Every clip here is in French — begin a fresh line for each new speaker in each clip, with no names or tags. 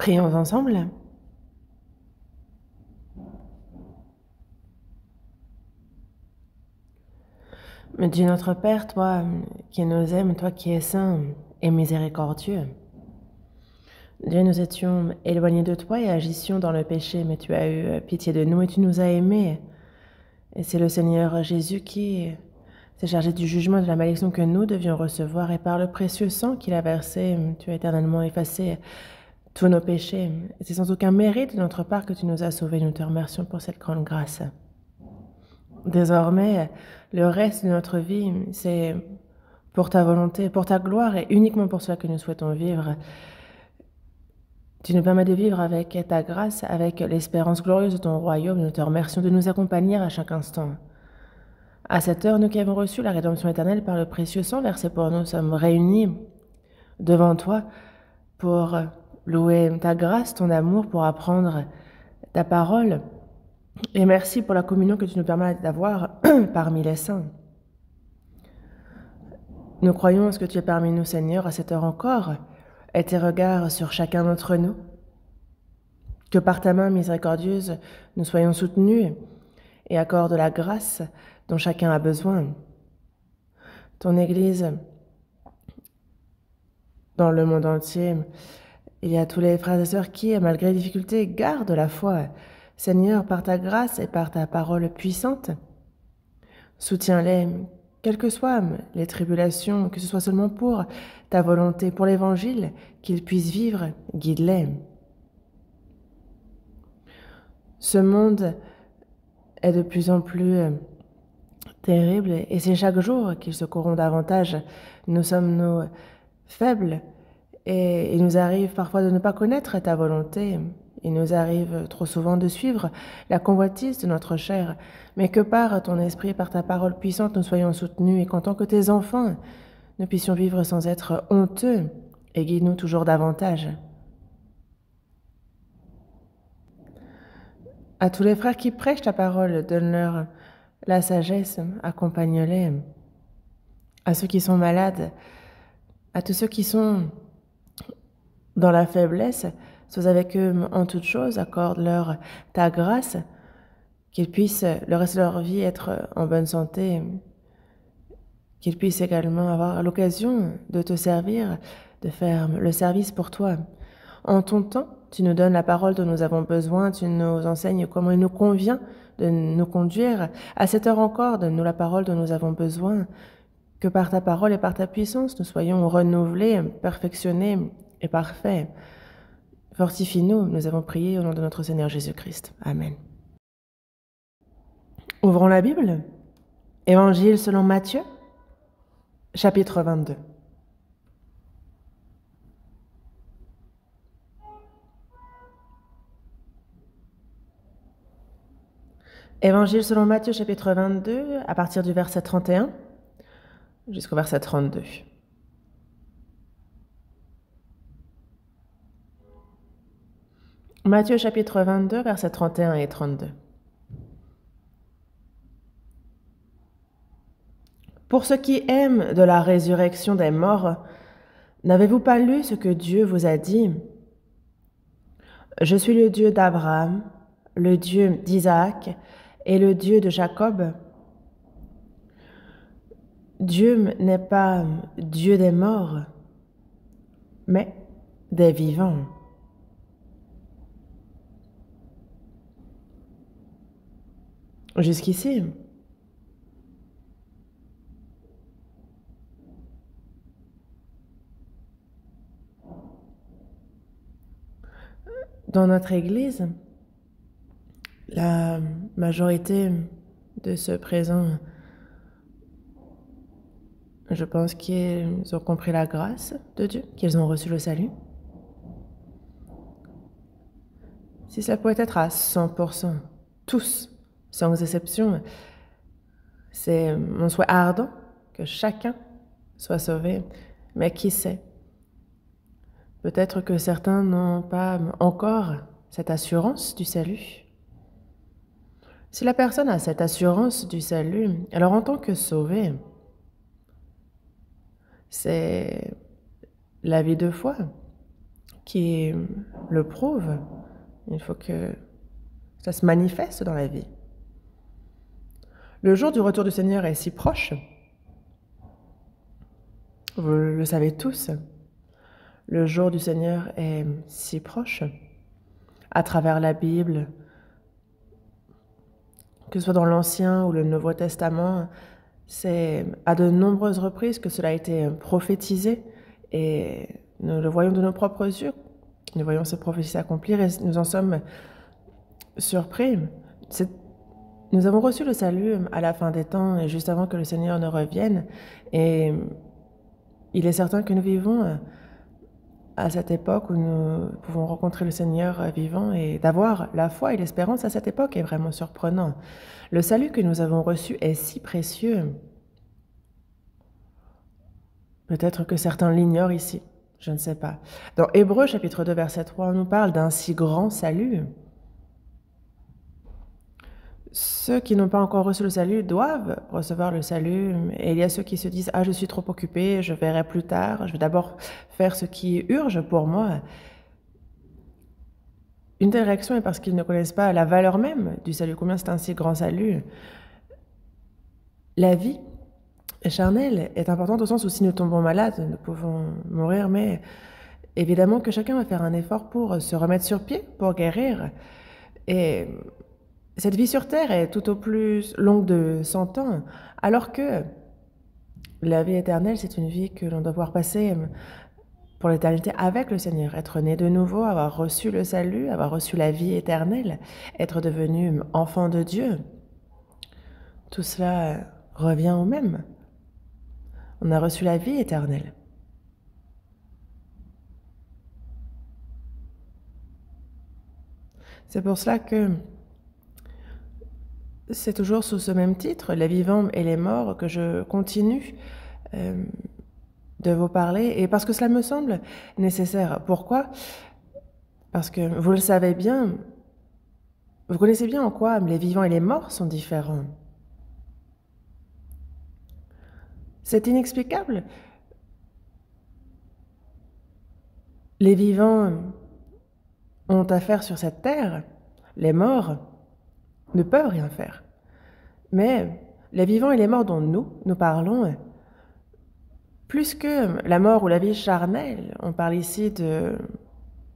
Prions ensemble. Dieu notre Père, toi qui nous aimes, toi qui es saint et miséricordieux, Dieu, nous étions éloignés de toi et agissions dans le péché, mais tu as eu pitié de nous et tu nous as aimés. Et c'est le Seigneur Jésus qui s'est chargé du jugement et de la malédiction que nous devions recevoir, et par le précieux sang qu'il a versé, tu as éternellement effacé tous nos péchés. Et c'est sans aucun mérite de notre part que tu nous as sauvés. Nous te remercions pour cette grande grâce. Désormais, le reste de notre vie, c'est pour ta volonté, pour ta gloire et uniquement pour cela que nous souhaitons vivre. Tu nous permets de vivre avec ta grâce, avec l'espérance glorieuse de ton royaume. Nous te remercions de nous accompagner à chaque instant. À cette heure, nous qui avons reçu la rédemption éternelle par le précieux sang versé pour nous, sommes réunis devant toi pour louer ta grâce, ton amour, pour apprendre ta parole. Et merci pour la communion que tu nous permets d'avoir parmi les saints. Nous croyons en ce que tu es parmi nous, Seigneur, à cette heure encore, et tes regards sur chacun d'entre nous. Que par ta main miséricordieuse, nous soyons soutenus et accorde la grâce dont chacun a besoin. Ton Église, dans le monde entier, il y a tous les frères et sœurs qui, malgré les difficultés, gardent la foi. Seigneur, par ta grâce et par ta parole puissante, soutiens-les, quelles que soient les tribulations, que ce soit seulement pour ta volonté, pour l'Évangile, qu'ils puissent vivre, guide-les. Ce monde est de plus en plus terrible et c'est chaque jour qu'il se corrompt davantage. Nous sommes nous faibles et il nous arrive parfois de ne pas connaître ta volonté. Il nous arrive trop souvent de suivre la convoitise de notre chair, mais que par ton esprit, par ta parole puissante, nous soyons soutenus et qu'en tant que tes enfants, nous puissions vivre sans être honteux et guide-nous toujours davantage. À tous les frères qui prêchent ta parole, donne-leur la sagesse, accompagne-les. À ceux qui sont malades, à tous ceux qui sont dans la faiblesse, sois avec eux en toutes choses, accorde-leur ta grâce, qu'ils puissent le reste de leur vie être en bonne santé, qu'ils puissent également avoir l'occasion de te servir, de faire le service pour toi. En ton temps, tu nous donnes la parole dont nous avons besoin, tu nous enseignes comment il nous convient de nous conduire. À cette heure encore, donne-nous la parole dont nous avons besoin, que par ta parole et par ta puissance, nous soyons renouvelés, perfectionnés et parfaits. Fortifie-nous, nous avons prié au nom de notre Seigneur Jésus-Christ. Amen. Ouvrons la Bible. Évangile selon Matthieu, chapitre 22. Évangile selon Matthieu, chapitre 22, à partir du verset 31 jusqu'au verset 32. Matthieu, chapitre 22, versets 31 et 32. Pour ceux qui aiment de la résurrection des morts, n'avez-vous pas lu ce que Dieu vous a dit? Je suis le Dieu d'Abraham, le Dieu d'Isaac et le Dieu de Jacob. Dieu n'est pas Dieu des morts, mais des vivants. Jusqu'ici, dans notre Église, la majorité de ceux présents, je pense qu'ils ont compris la grâce de Dieu, qu'ils ont reçu le salut. Si cela pouvait être à 100%, tous, sans exception, c'est mon souhait ardent que chacun soit sauvé. Mais qui sait? Peut-être que certains n'ont pas encore cette assurance du salut. Si la personne a cette assurance du salut, alors en tant que sauvé, c'est la vie de foi. qui le prouve. Il faut que ça se manifeste dans la vie. Le jour du retour du Seigneur est si proche. Vous le savez tous. Le jour du Seigneur est si proche. À travers la Bible, que ce soit dans l'Ancien ou le Nouveau Testament, c'est à de nombreuses reprises que cela a été prophétisé et nous le voyons de nos propres yeux. Nous voyons ces prophéties s'accomplir et nous en sommes surpris. Nous avons reçu le salut à la fin des temps et juste avant que le Seigneur ne revienne. Et il est certain que nous vivons à cette époque où nous pouvons rencontrer le Seigneur vivant et d'avoir la foi et l'espérance à cette époque est vraiment surprenant. Le salut que nous avons reçu est si précieux. Peut-être que certains l'ignorent ici, je ne sais pas. Dans Hébreux chapitre 2 verset 3, on nous parle d'un si grand salut. Ceux qui n'ont pas encore reçu le salut doivent recevoir le salut. Et il y a ceux qui se disent « Ah, je suis trop occupé, je verrai plus tard, je vais d'abord faire ce qui urge pour moi ». Une telle réaction est parce qu'ils ne connaissent pas la valeur même du salut, combien c'est un si grand salut. La vie charnelle est importante au sens où si nous tombons malades, nous pouvons mourir, mais évidemment que chacun va faire un effort pour se remettre sur pied, pour guérir. Et cette vie sur Terre est tout au plus longue de 100 ans, alors que la vie éternelle, c'est une vie que l'on doit pouvoir passer pour l'éternité avec le Seigneur, être né de nouveau, avoir reçu le salut, avoir reçu la vie éternelle, être devenu enfant de Dieu. Tout cela revient au même. On a reçu la vie éternelle. C'est pour cela que c'est toujours sous ce même titre, les vivants et les morts, que je continue de vous parler, et parce que cela me semble nécessaire. Pourquoi? Parce que vous le savez bien, vous connaissez bien en quoi les vivants et les morts sont différents. C'est inexplicable. Les vivants ont affaire sur cette terre, les morts ne peuvent rien faire. Mais les vivants et les morts dont nous parlons, plus que la mort ou la vie charnelle, on parle ici de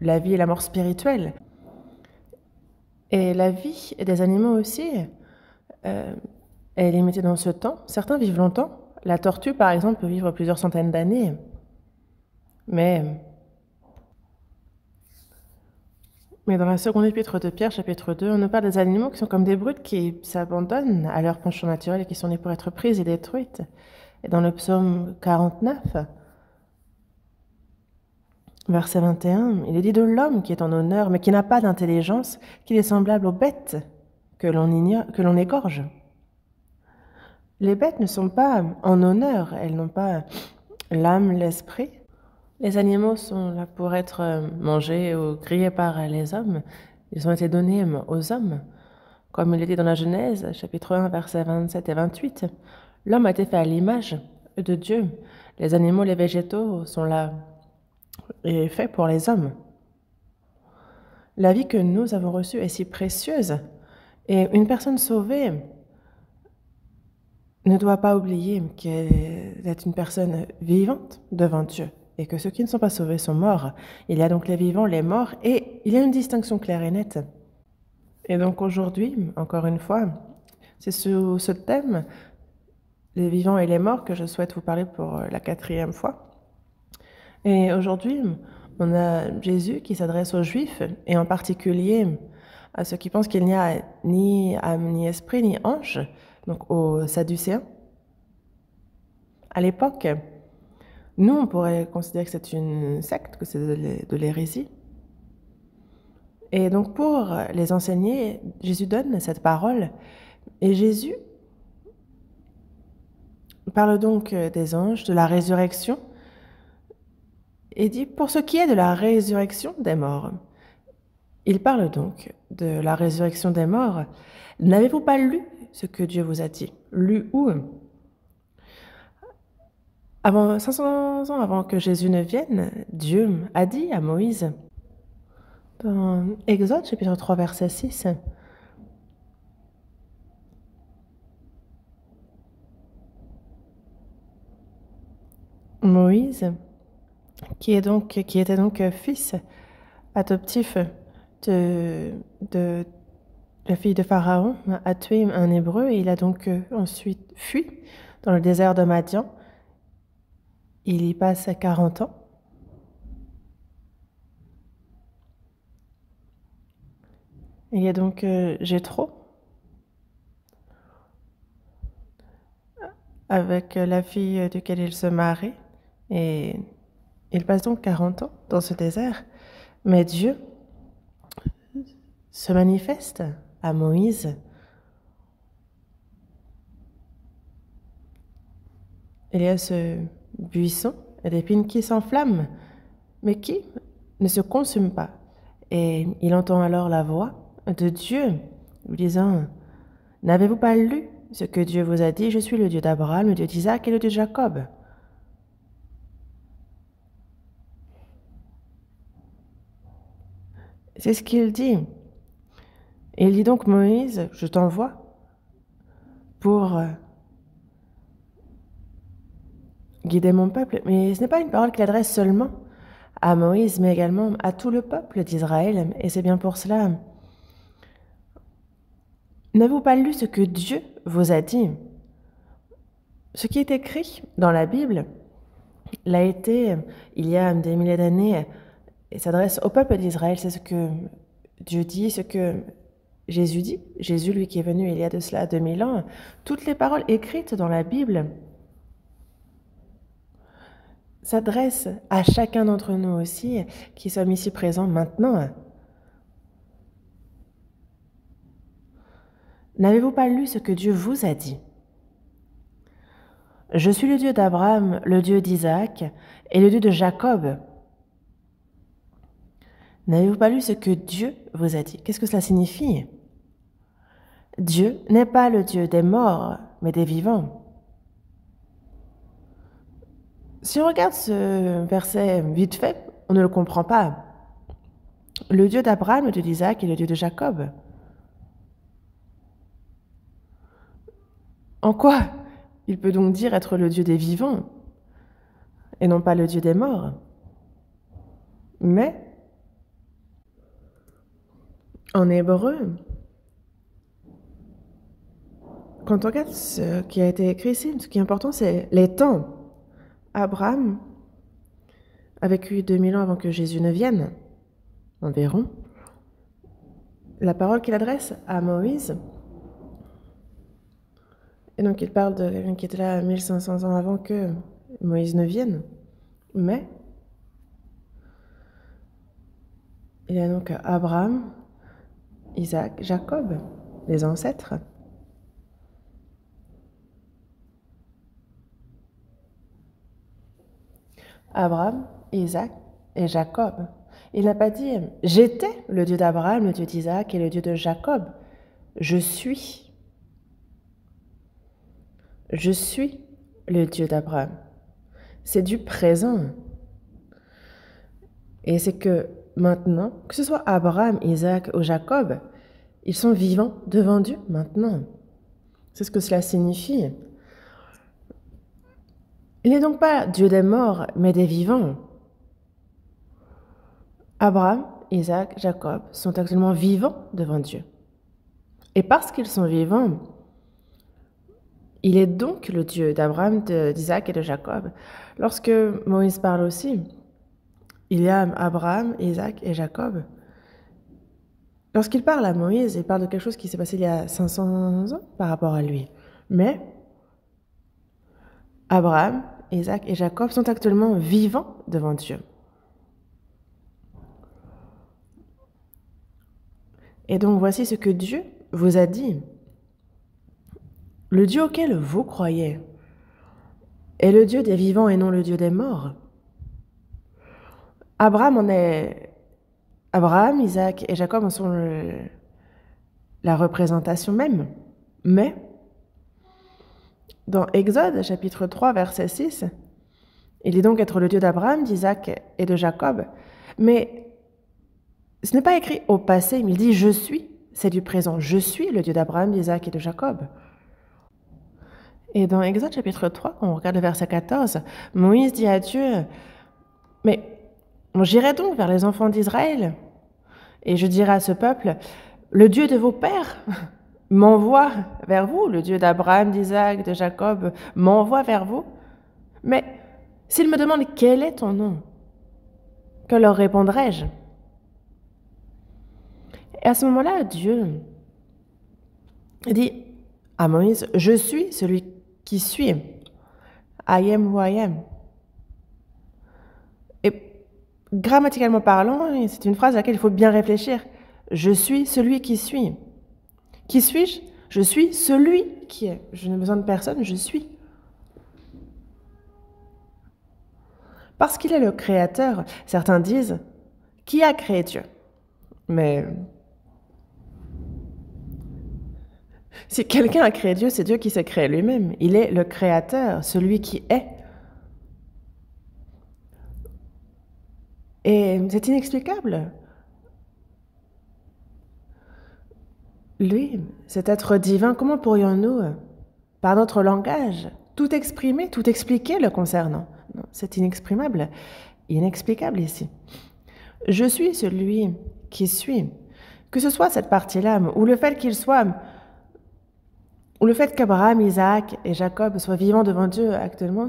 la vie et la mort spirituelle. Et la vie des animaux aussi est limitée dans ce temps. Certains vivent longtemps. La tortue, par exemple, peut vivre plusieurs centaines d'années. Mais dans la seconde épître de Pierre, chapitre 2, on nous parle des animaux qui sont comme des brutes qui s'abandonnent à leur penchant naturel et qui sont nés pour être prises et détruites. Et dans le psaume 49, verset 21, il est dit de l'homme qui est en honneur, mais qui n'a pas d'intelligence, qu'il est semblable aux bêtes que l'on égorge. Les bêtes ne sont pas en honneur, elles n'ont pas l'âme, l'esprit. Les animaux sont là pour être mangés ou grillés par les hommes. Ils ont été donnés aux hommes. Comme il est dit dans la Genèse, chapitre 1, versets 27 et 28, l'homme a été fait à l'image de Dieu. Les animaux, les végétaux sont là et faits pour les hommes. La vie que nous avons reçue est si précieuse. Et une personne sauvée ne doit pas oublier qu'elle est une personne vivante devant Dieu et que ceux qui ne sont pas sauvés sont morts. Il y a donc les vivants, les morts, et il y a une distinction claire et nette. Et donc aujourd'hui, encore une fois, c'est sous ce thème, les vivants et les morts, que je souhaite vous parler pour la 4e fois. Et aujourd'hui, on a Jésus qui s'adresse aux Juifs, et en particulier à ceux qui pensent qu'il n'y a ni âme, ni esprit, ni ange, donc aux Sadducéens. À l'époque, nous, on pourrait considérer que c'est une secte, que c'est de l'hérésie. Et donc, pour les enseigner, Jésus donne cette parole. Et Jésus parle donc des anges, de la résurrection, et dit, pour ce qui est de la résurrection des morts, il parle donc de la résurrection des morts. N'avez-vous pas lu ce que Dieu vous a dit? Lu où? Avant 500 ans avant que Jésus ne vienne, Dieu a dit à Moïse, dans Exode chapitre 3 verset 6, Moïse, qui était donc fils adoptif de la fille de Pharaon, a tué un Hébreu et il a donc ensuite fui dans le désert de Madian. Il y passe 40 ans. Il y a donc Jéthro avec la fille duquel il se marie et il passe donc 40 ans dans ce désert. Mais Dieu se manifeste à Moïse. Il y a ce buisson d'épines qui s'enflamme, mais qui ne se consume pas. Et il entend alors la voix de Dieu lui disant, « N'avez-vous pas lu ce que Dieu vous a dit? Je suis le Dieu d'Abraham, le Dieu d'Isaac et le Dieu de Jacob. » C'est ce qu'il dit. Et il dit donc, Moïse, je t'envoie pour guider mon peuple. Mais ce n'est pas une parole qu'il adresse seulement à Moïse, mais également à tout le peuple d'Israël. Et c'est bien pour cela. N'avez-vous pas lu ce que Dieu vous a dit? Ce qui est écrit dans la Bible l'a été il y a des milliers d'années et s'adresse au peuple d'Israël. C'est ce que Dieu dit, ce que Jésus dit. Jésus, lui qui est venu il y a de cela 2000 ans. Toutes les paroles écrites dans la Bible s'adressent à chacun d'entre nous aussi, qui sommes ici présents maintenant. N'avez-vous pas lu ce que Dieu vous a dit? Je suis le Dieu d'Abraham, le Dieu d'Isaac et le Dieu de Jacob. N'avez-vous pas lu ce que Dieu vous a dit? Qu'est-ce que cela signifie? Dieu n'est pas le Dieu des morts, mais des vivants. Si on regarde ce verset vite fait, on ne le comprend pas. Le Dieu d'Abraham, le Dieu d'Isaac et le Dieu de Jacob. En quoi il peut donc dire être le Dieu des vivants et non pas le Dieu des morts? Mais en hébreu, quand on regarde ce qui a été écrit ici, ce qui est important, c'est les temps. Abraham a vécu 2000 ans avant que Jésus ne vienne, environ. La parole qu'il adresse à Moïse, et donc il parle de quelqu'un qui était là 1500 ans avant que Moïse ne vienne, mais il y a donc Abraham, Isaac, Jacob, les ancêtres. Abraham, Isaac et Jacob. Il n'a pas dit « J'étais le Dieu d'Abraham, le Dieu d'Isaac et le Dieu de Jacob. Je suis. Je suis le Dieu d'Abraham. » C'est du présent. Et c'est que maintenant, que ce soit Abraham, Isaac ou Jacob, ils sont vivants devant Dieu maintenant. C'est ce que cela signifie. Il n'est donc pas Dieu des morts, mais des vivants. Abraham, Isaac, Jacob sont actuellement vivants devant Dieu. Et parce qu'ils sont vivants, il est donc le Dieu d'Abraham, d'Isaac et de Jacob. Lorsque Moïse parle aussi, il y a Abraham, Isaac et Jacob. Lorsqu'il parle à Moïse, il parle de quelque chose qui s'est passé il y a 500 ans par rapport à lui. Mais Abraham, Isaac et Jacob sont actuellement vivants devant Dieu. Et donc voici ce que Dieu vous a dit. Le Dieu auquel vous croyez est le Dieu des vivants et non le Dieu des morts. Abraham, Isaac et Jacob en sont la représentation même. Mais dans Exode chapitre 3 verset 6, Il dit donc être le Dieu d'Abraham, d'Isaac et de Jacob. Mais ce n'est pas écrit au passé, mais il dit « je suis ». C'est du présent. Je suis le Dieu d'Abraham, d'Isaac et de Jacob. Et dans Exode chapitre 3, quand on regarde le verset 14, Moïse dit à Dieu « Mais j'irai donc vers les enfants d'Israël et je dirai à ce peuple « Le Dieu de vos pères m'envoie vers vous, le Dieu d'Abraham, d'Isaac, de Jacob m'envoie vers vous. Mais s'ils me demandent quel est ton nom, que leur répondrai-je » Et à ce moment-là, Dieu dit à Moïse, « Je suis celui qui suis. I am who I am. » Et grammaticalement parlant, c'est une phrase à laquelle il faut bien réfléchir. « Je suis celui qui suis. » Qui suis-je? Je suis celui qui est. Je n'ai besoin de personne, je suis. Parce qu'il est le créateur, certains disent, qui a créé Dieu? Mais si quelqu'un a créé Dieu, c'est Dieu qui s'est créé lui-même. Il est le créateur, celui qui est. Et c'est inexplicable. Lui, cet être divin, comment pourrions-nous, par notre langage, tout exprimer, tout expliquer le concernant? Non, c'est inexprimable, inexplicable ici. Je suis celui qui suis. Que ce soit cette partie-là, ou le fait qu'il soit, ou le fait qu'Abraham, Isaac et Jacob soient vivants devant Dieu actuellement,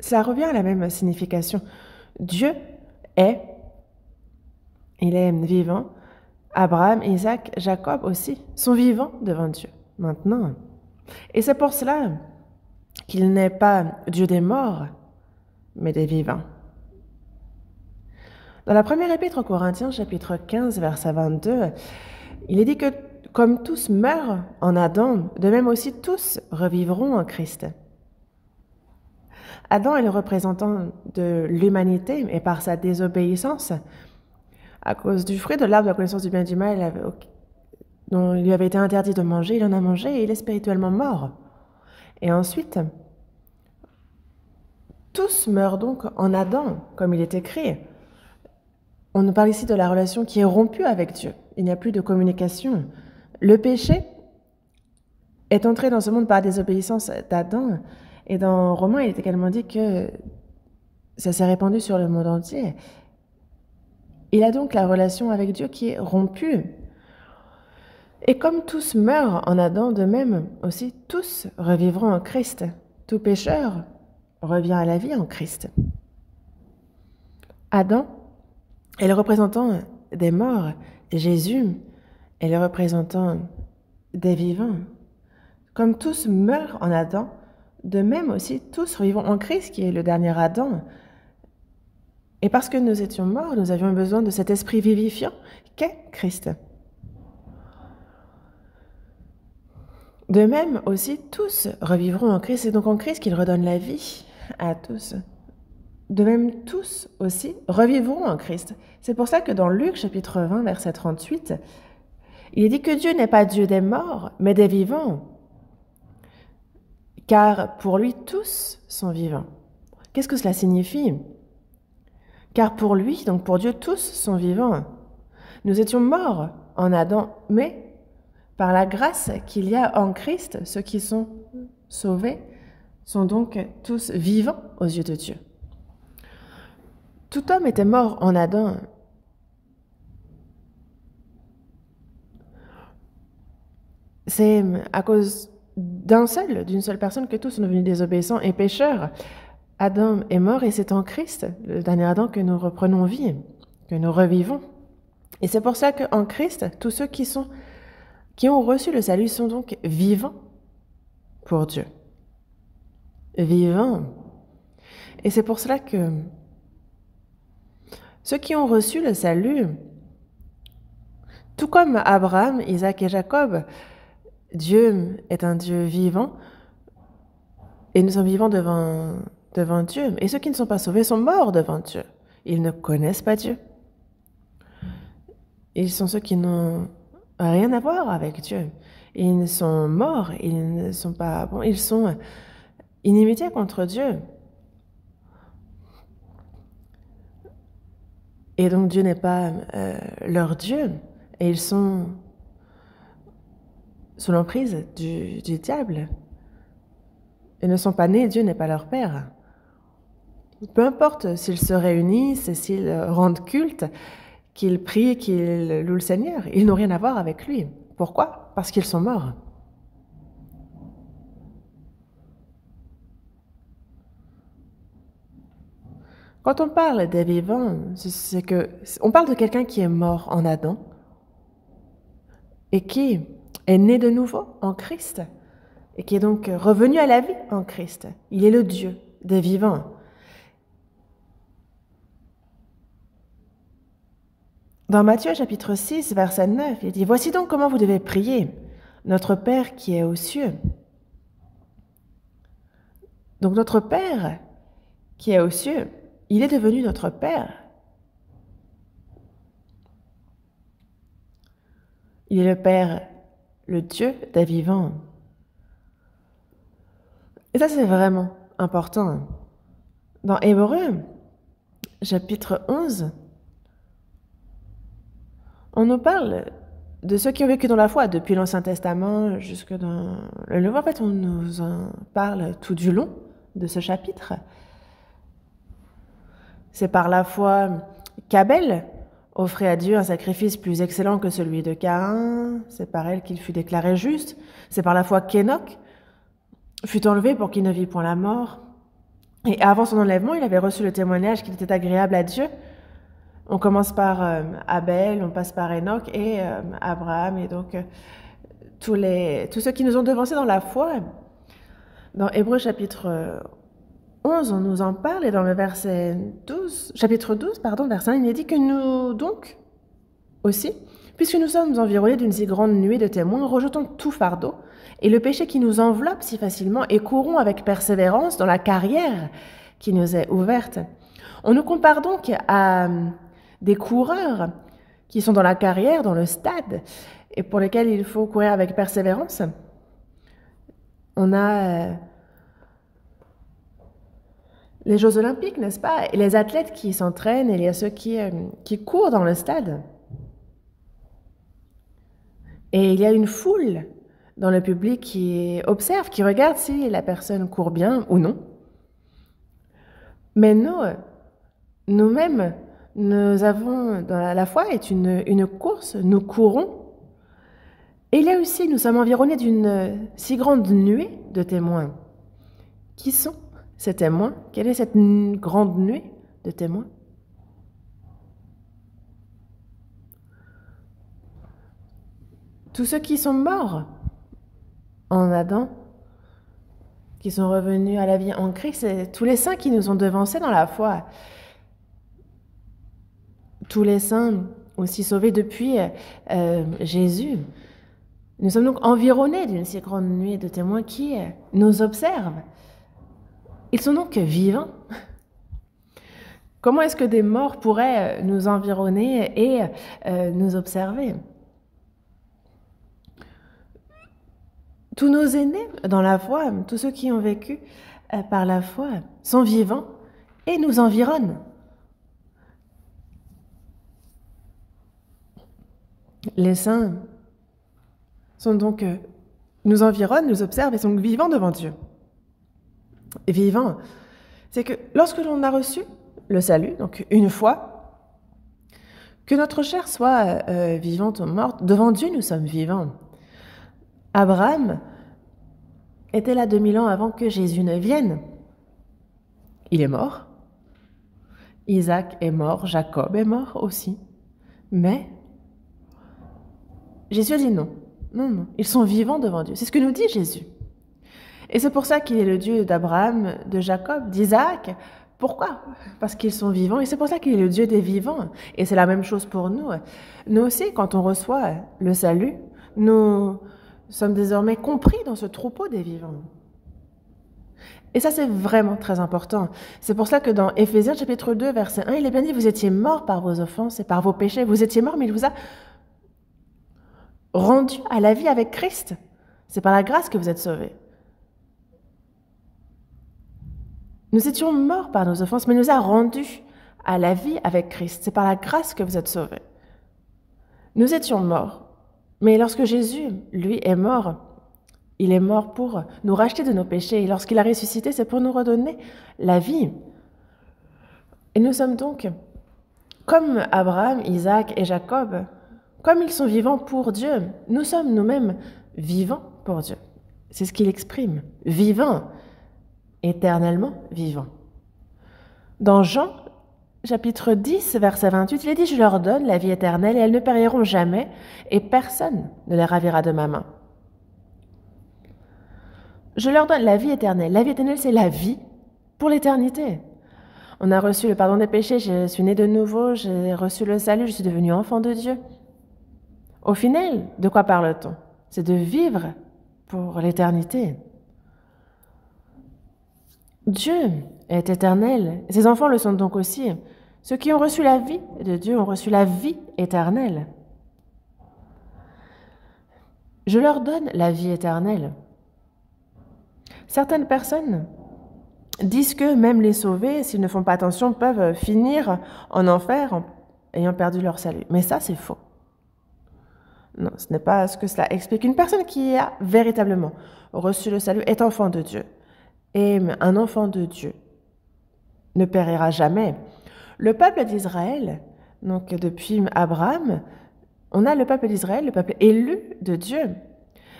ça revient à la même signification. Dieu est, il est vivant. Abraham, Isaac, Jacob aussi sont vivants devant Dieu maintenant. Et c'est pour cela qu'il n'est pas Dieu des morts, mais des vivants. Dans la première épître aux Corinthiens, chapitre 15, verset 22, il est dit que comme tous meurent en Adam, de même aussi tous revivront en Christ. Adam est le représentant de l'humanité et par sa désobéissance, à cause du fruit de l'arbre de la connaissance du bien et du mal dont il lui avait été interdit de manger, il en a mangé et il est spirituellement mort. Et ensuite, tous meurent donc en Adam, comme il est écrit. On nous parle ici de la relation qui est rompue avec Dieu. Il n'y a plus de communication. Le péché est entré dans ce monde par la désobéissance d'Adam. Et dans Romains, il est également dit que ça s'est répandu sur le monde entier. Il a donc la relation avec Dieu qui est rompue. Et comme tous meurent en Adam, de même aussi tous revivront en Christ. Tout pécheur revient à la vie en Christ. Adam est le représentant des morts. Jésus est le représentant des vivants. Comme tous meurent en Adam, de même aussi tous revivront en Christ, qui est le dernier Adam. Et parce que nous étions morts, nous avions besoin de cet esprit vivifiant qu'est Christ. De même aussi, tous revivront en Christ. C'est donc en Christ qu'il redonne la vie à tous. De même, tous aussi revivront en Christ. C'est pour ça que dans Luc, chapitre 20, verset 38, il est dit que Dieu n'est pas Dieu des morts, mais des vivants. Car pour lui, tous sont vivants. Qu'est-ce que cela signifie? Car pour lui, donc pour Dieu, tous sont vivants. Nous étions morts en Adam, mais par la grâce qu'il y a en Christ, ceux qui sont sauvés sont donc tous vivants aux yeux de Dieu. Tout homme était mort en Adam. C'est à cause d'une seule personne que tous sont devenus désobéissants et pécheurs. Adam est mort et c'est en Christ, le dernier Adam, que nous reprenons vie, que nous revivons. Et c'est pour ça qu'en Christ, tous ceux qui ont reçu le salut sont donc vivants pour Dieu. Vivants. Et c'est pour cela que ceux qui ont reçu le salut, tout comme Abraham, Isaac et Jacob, Dieu est un Dieu vivant et nous sommes vivants devant Dieu. Et ceux qui ne sont pas sauvés sont morts devant Dieu. Ils ne connaissent pas Dieu. Ils sont ceux qui n'ont rien à voir avec Dieu. Ils sont morts, ils ne sont pas bons, ils sont inimitiés contre Dieu. Et donc Dieu n'est pas leur Dieu, et ils sont sous l'emprise du diable. Ils ne sont pas nés, Dieu n'est pas leur père. Peu importe s'ils se réunissent, s'ils rendent culte, qu'ils prient, qu'ils louent le Seigneur, ils n'ont rien à voir avec lui. Pourquoi? Parce qu'ils sont morts. Quand on parle des vivants, on parle de quelqu'un qui est mort en Adam et qui est né de nouveau en Christ et qui est donc revenu à la vie en Christ. Il est le Dieu des vivants. Dans Matthieu chapitre 6, verset 9, il dit « Voici donc comment vous devez prier, notre Père qui est aux cieux. » Donc notre Père qui est aux cieux, il est devenu notre Père. Il est le Père, le Dieu des vivants. Et ça, c'est vraiment important. Dans Hébreux, chapitre 11, on nous parle de ceux qui ont vécu dans la foi, depuis l'Ancien Testament jusque dans le Nouveau. En fait, on nous en parle tout du long de ce chapitre. C'est par la foi qu'Abel offrait à Dieu un sacrifice plus excellent que celui de Caïn. C'est par elle qu'il fut déclaré juste. C'est par la foi qu'Enoch fut enlevé pour qu'il ne vit point la mort. Et avant son enlèvement, il avait reçu le témoignage qu'il était agréable à Dieu. On commence par Abel, on passe par Enoch et Abraham, et donc tous ceux qui nous ont devancés dans la foi. Dans Hébreux chapitre 11, on nous en parle, et dans le chapitre 12, verset 1, il est dit que nous, donc, aussi, puisque nous sommes environnés d'une si grande nuée de témoins, rejetons tout fardeau et le péché qui nous enveloppe si facilement et courons avec persévérance dans la carrière qui nous est ouverte. On nous compare donc à des coureurs qui sont dans la carrière, dans le stade, et pour lesquels il faut courir avec persévérance. On a les Jeux Olympiques, n'est-ce pas? Et les athlètes qui s'entraînent, et il y a ceux qui courent dans le stade. Et il y a une foule dans le public qui observe, qui regarde si la personne court bien ou non. Mais nous-mêmes, nous avons, dans la foi est une course, nous courons. Et il y a aussi, nous sommes environnés d'une si grande nuée de témoins. Qui sont ces témoins? Quelle est cette grande nuée de témoins? Tous ceux qui sont morts en Adam, qui sont revenus à la vie en Christ, et tous les saints qui nous ont devancés dans la foi. Tous les saints aussi sauvés depuis Jésus. Nous sommes donc environnés d'une si grande nuée de témoins qui nous observent. Ils sont donc vivants. Comment est-ce que des morts pourraient nous environner et nous observer? Tous nos aînés dans la foi, tous ceux qui ont vécu par la foi, sont vivants et nous environnent. Les saints sont donc, nous environnent, nous observent et sont vivants devant Dieu. Et vivants, c'est que lorsque l'on a reçu le salut, donc une fois, que notre chair soit vivante ou morte, devant Dieu nous sommes vivants. Abraham était là 2000 ans avant que Jésus ne vienne. Il est mort. Isaac est mort, Jacob est mort aussi. Mais Jésus a dit non. Non, ils sont vivants devant Dieu. C'est ce que nous dit Jésus. Et c'est pour ça qu'il est le Dieu d'Abraham, de Jacob, d'Isaac. Pourquoi? Parce qu'ils sont vivants, et c'est pour ça qu'il est le Dieu des vivants. Et c'est la même chose pour nous. Nous aussi, quand on reçoit le salut, nous sommes désormais compris dans ce troupeau des vivants. Et ça, c'est vraiment très important. C'est pour ça que dans Éphésiens chapitre 2, verset 1, il est bien dit, vous étiez morts par vos offenses et par vos péchés. Vous étiez morts, mais il vous a rendus à la vie avec Christ. C'est par la grâce que vous êtes sauvés. Nous étions morts par nos offenses, mais il nous a rendus à la vie avec Christ. C'est par la grâce que vous êtes sauvés. Nous étions morts, mais lorsque Jésus, lui, est mort, il est mort pour nous racheter de nos péchés. Et lorsqu'il a ressuscité, c'est pour nous redonner la vie. Et nous sommes donc, comme Abraham, Isaac et Jacob, comme ils sont vivants pour Dieu, nous sommes nous-mêmes vivants pour Dieu. C'est ce qu'il exprime, vivants, éternellement vivants. Dans Jean, chapitre 10, verset 28, il est dit « Je leur donne la vie éternelle et elles ne périront jamais et personne ne les ravira de ma main. » Je leur donne la vie éternelle. La vie éternelle, c'est la vie pour l'éternité. On a reçu le pardon des péchés, je suis né de nouveau, j'ai reçu le salut, je suis devenu enfant de Dieu. Au final, de quoi parle-t-on? C'est de vivre pour l'éternité. Dieu est éternel, ses enfants le sont donc aussi. Ceux qui ont reçu la vie de Dieu ont reçu la vie éternelle. Je leur donne la vie éternelle. Certaines personnes disent que même les sauvés, s'ils ne font pas attention, peuvent finir en enfer en ayant perdu leur salut. Mais ça, c'est faux. Non, ce n'est pas ce que cela explique. Une personne qui a véritablement reçu le salut est enfant de Dieu. Et un enfant de Dieu ne périra jamais. Le peuple d'Israël, donc depuis Abraham, on a le peuple d'Israël, le peuple élu de Dieu.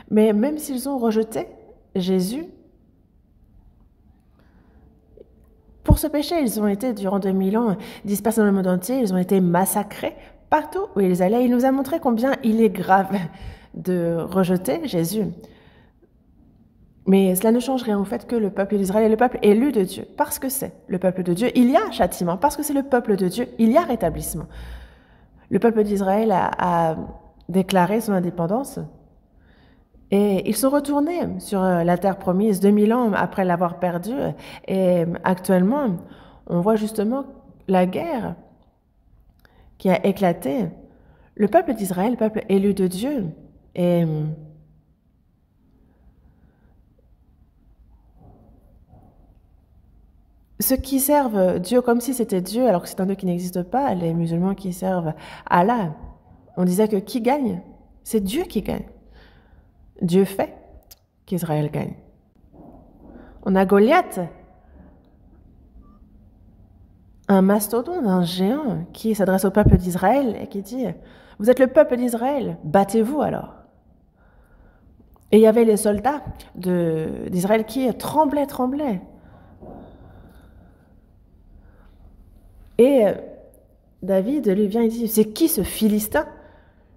Mais même s'ils ont rejeté Jésus, pour ce péché, ils ont été, durant 2000 ans, dispersés dans le monde entier, ils ont été massacrés partout où ils allaient. Il nous a montré combien il est grave de rejeter Jésus. Mais cela ne change rien au fait que le peuple d'Israël est le peuple élu de Dieu. Parce que c'est le peuple de Dieu, il y a châtiment. Parce que c'est le peuple de Dieu, il y a rétablissement. Le peuple d'Israël a déclaré son indépendance et ils sont retournés sur la terre promise 2000 ans après l'avoir perdue. Et actuellement, on voit justement la guerre qui a éclaté. Le peuple d'Israël, le peuple élu de Dieu, et ceux qui servent Dieu comme si c'était Dieu, alors que c'est un Dieu qui n'existe pas, les musulmans qui servent Allah, on disait que qui gagne? C'est Dieu qui gagne. Dieu fait qu'Israël gagne. On a Goliath, un mastodonte, un géant qui s'adresse au peuple d'Israël et qui dit « Vous êtes le peuple d'Israël, battez-vous alors !» Et il y avait les soldats d'Israël qui tremblaient. Et David lui vient et dit « C'est qui ce Philistin,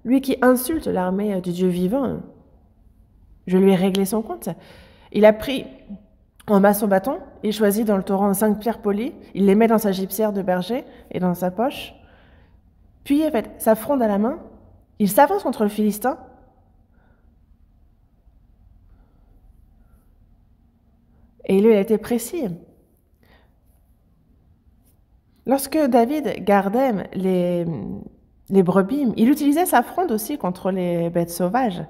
lui qui insulte l'armée du Dieu vivant ?» Je lui ai réglé son compte. Il a pris en main son bâton, il choisit dans le torrent 5 pierres polies, il les met dans sa gibecière de berger et dans sa poche. Puis, en fait, sa fronde à la main, il s'avance contre le Philistin. Et lui, il a été précis. Lorsque David gardait les brebis, il utilisait sa fronde aussi contre les bêtes sauvages.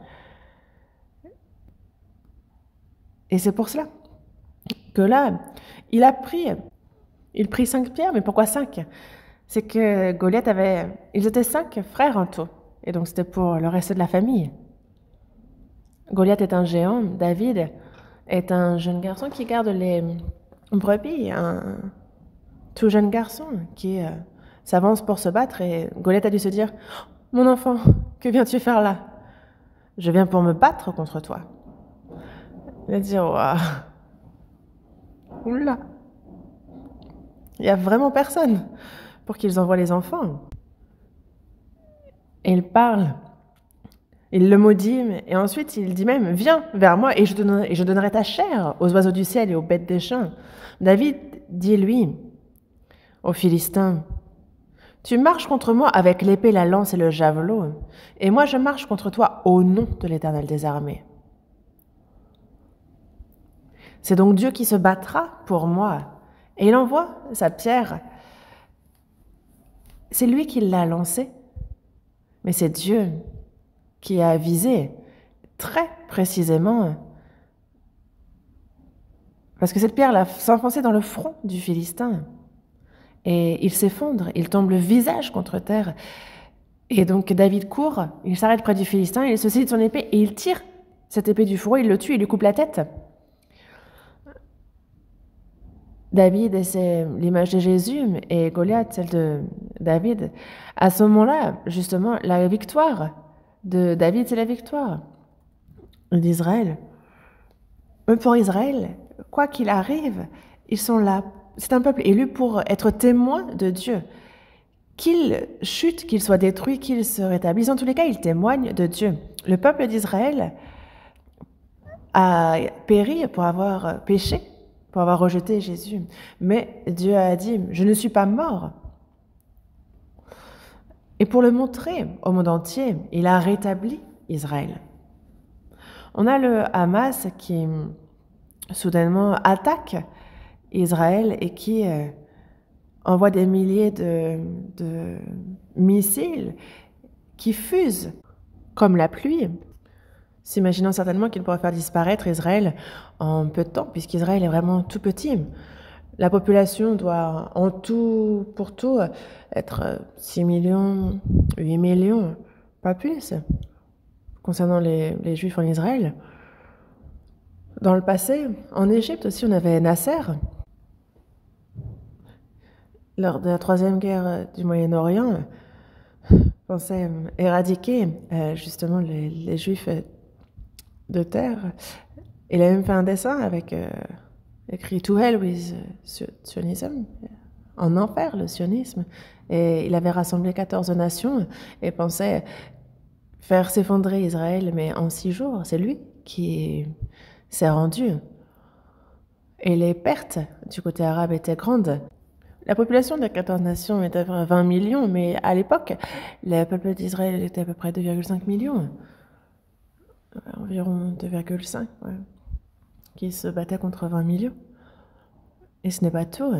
Et c'est pour cela que là, il prit 5 pierres, mais pourquoi 5? C'est que Goliath ils étaient 5 frères en tout, et donc c'était pour le reste de la famille. Goliath est un géant, David est un jeune garçon qui garde les brebis, un tout jeune garçon qui s'avance pour se battre, et Goliath a dû se dire « Mon enfant, que viens-tu faire là? Je viens pour me battre contre toi. » Il a dit « Waouh, oula, il n'y a vraiment personne pour qu'ils envoient les enfants. » Et il parle, il le maudit, et ensuite il dit même « Viens vers moi et je donnerai ta chair aux oiseaux du ciel et aux bêtes des champs. » David dit lui aux Philistins « Tu marches contre moi avec l'épée, la lance et le javelot, et moi je marche contre toi au nom de l'Éternel des armées. » C'est donc Dieu qui se battra pour moi. Et il envoie sa pierre. C'est lui qui l'a lancée. Mais c'est Dieu qui a visé très précisément. Parce que cette pierre l'a s'enfoncée dans le front du Philistin. et il s'effondre, il tombe le visage contre terre. Et donc David court, il s'arrête près du Philistin, il se saisit de son épée et il tire cette épée du fourreau, il le tue, il lui coupe la tête. David, c'est l'image de Jésus, et Goliath, celle de David. À ce moment-là, justement, la victoire de David, c'est la victoire d'Israël. Mais pour Israël, quoi qu'il arrive, ils sont là. C'est un peuple élu pour être témoin de Dieu. Qu'il chute, qu'il soit détruit, qu'il se rétablisse, en tous les cas, il témoigne de Dieu. Le peuple d'Israël a péri pour avoir péché, pour avoir rejeté Jésus. Mais Dieu a dit, je ne suis pas mort. Et pour le montrer au monde entier, il a rétabli Israël. On a le Hamas qui soudainement attaque Israël et qui envoie des milliers de missiles qui fusent comme la pluie, s'imaginant certainement qu'il pourrait faire disparaître Israël en peu de temps, puisqu'Israël est vraiment tout petit. La population doit en tout, pour tout, être 6 millions, 8 millions, pas plus, concernant les Juifs en Israël. Dans le passé, en Égypte aussi, on avait Nasser. Lors de la troisième guerre du Moyen-Orient, pensait éradiquer justement les Juifs de terre. Il a même fait un dessin avec écrit To hell with Sionism, en enfer le sionisme. Et il avait rassemblé 14 nations et pensait faire s'effondrer Israël, mais en 6 jours. C'est lui qui s'est rendu. Et les pertes du côté arabe étaient grandes. La population des 14 nations était 20 millions, mais à l'époque, le peuple d'Israël était à peu près 2,5 millions. Environ 2,5, ouais, qui se battaient contre 20 millions. Et ce n'est pas tout.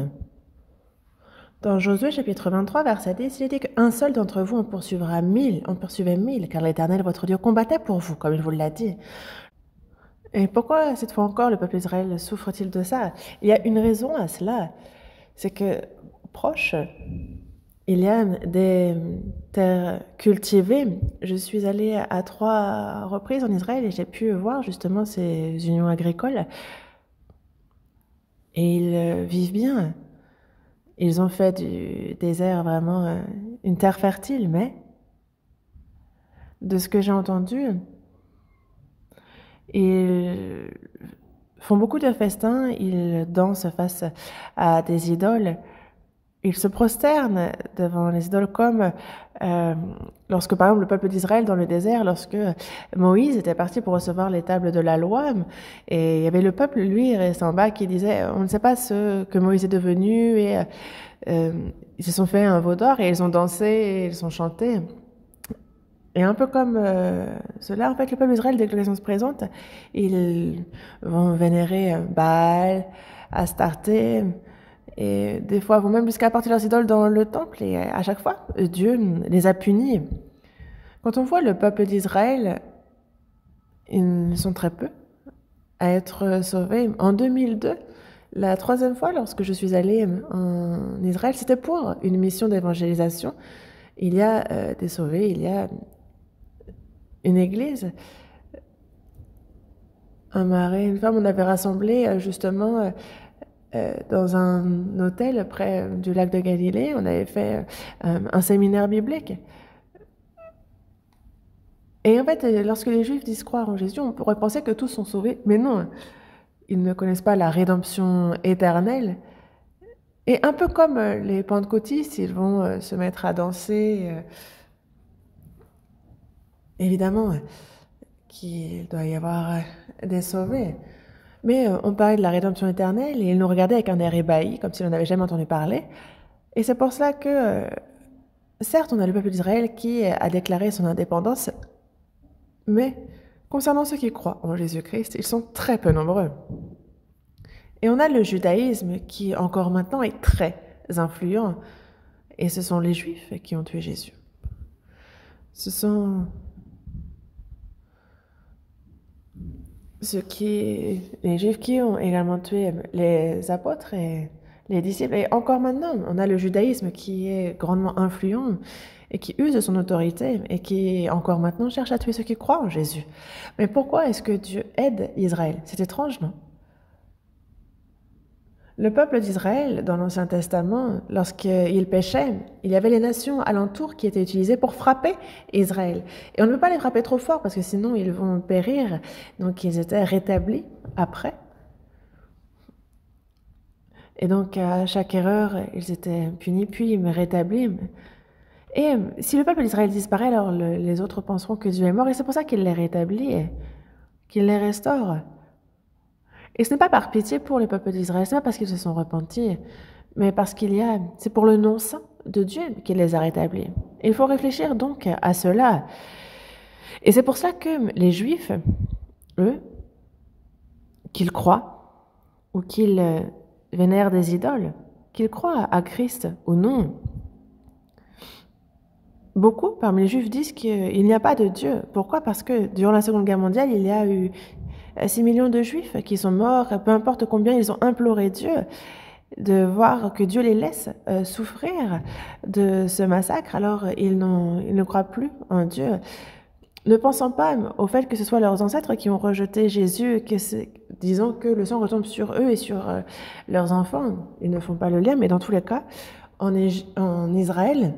Dans Josué chapitre 23, verset 10, il est dit qu'un seul d'entre vous en poursuivra 1000, on poursuivait 1000, car l'Éternel, votre Dieu, combattait pour vous, comme il vous l'a dit. Et pourquoi, cette fois encore, le peuple d'Israël souffre-t-il de ça? Il y a une raison à cela. C'est que, proche, il y a des terres cultivées. Je suis allée à 3 reprises en Israël et j'ai pu voir justement ces unions agricoles. Et ils vivent bien. Ils ont fait du désert vraiment une terre fertile, mais de ce que j'ai entendu, ils font beaucoup de festins, ils dansent face à des idoles. Ils se prosternent devant les idoles comme lorsque, par exemple, le peuple d'Israël dans le désert, lorsque Moïse était parti pour recevoir les tables de la loi, et il y avait le peuple, lui, resté en bas, qui disait « On ne sait pas ce que Moïse est devenu », et ils se sont fait un veau d'or, et ils ont dansé, et ils ont chanté. Et un peu comme cela, en fait, le peuple d'Israël, dès que l'occasion se présente, ils vont vénérer Baal, Astarté, et des fois vont même jusqu'à apporter leurs idoles dans le temple, et à chaque fois, Dieu les a punis. Quand on voit le peuple d'Israël, ils sont très peu à être sauvés. En 2002, la 3e fois lorsque je suis allée en Israël, c'était pour une mission d'évangélisation. Il y a des sauvés, il y a une église, un mari, une femme. On avait rassemblé justement dans un hôtel près du lac de Galilée. On avait fait un séminaire biblique. Et en fait, lorsque les Juifs disent croire en Jésus, on pourrait penser que tous sont sauvés, mais non, ils ne connaissent pas la rédemption éternelle. Et un peu comme les pentecôtistes, ils vont se mettre à danser. Évidemment qu'il doit y avoir des sauvés. Mais on parlait de la rédemption éternelle et ils nous regardaient avec un air ébahi, comme si on n'avait jamais entendu parler. Et c'est pour cela que, certes, on a le peuple d'Israël qui a déclaré son indépendance, mais concernant ceux qui croient en Jésus-Christ, ils sont très peu nombreux. Et on a le judaïsme qui, encore maintenant, est très influent. Et ce sont les Juifs qui ont tué Jésus. Ce sont les Juifs qui ont également tué les apôtres et les disciples. Et encore maintenant, on a le judaïsme qui est grandement influent et qui use de son autorité et qui, encore maintenant, cherche à tuer ceux qui croient en Jésus. Mais pourquoi est-ce que Dieu aide Israël? C'est étrange, non? Le peuple d'Israël, dans l'Ancien Testament, lorsqu'il péchait, il y avait les nations alentours qui étaient utilisées pour frapper Israël. Et on ne peut pas les frapper trop fort parce que sinon ils vont périr. Donc ils étaient rétablis après. Et donc à chaque erreur, ils étaient punis, puis rétablis. Et si le peuple d'Israël disparaît, alors les autres penseront que Dieu est mort. Et c'est pour ça qu'il les rétablit, et qu'il les restaure. Et ce n'est pas par pitié pour le peuple d'Israël, ce n'est pas parce qu'ils se sont repentis, mais parce c'est pour le nom saint de Dieu qu'il les a rétablis. Et il faut réfléchir donc à cela. Et c'est pour cela que les Juifs, eux, qu'ils croient ou qu'ils vénèrent des idoles, qu'ils croient à Christ ou non, beaucoup parmi les Juifs disent qu'il n'y a pas de Dieu. Pourquoi? Parce que durant la Seconde Guerre mondiale, il y a eu 6 millions de Juifs qui sont morts, peu importe combien ils ont imploré Dieu, de voir que Dieu les laisse souffrir de ce massacre, alors ils ne croient plus en Dieu. Ne pensant pas au fait que ce soit leurs ancêtres qui ont rejeté Jésus, disons que le sang retombe sur eux et sur leurs enfants. Ils ne font pas le lien, mais dans tous les cas, en Israël,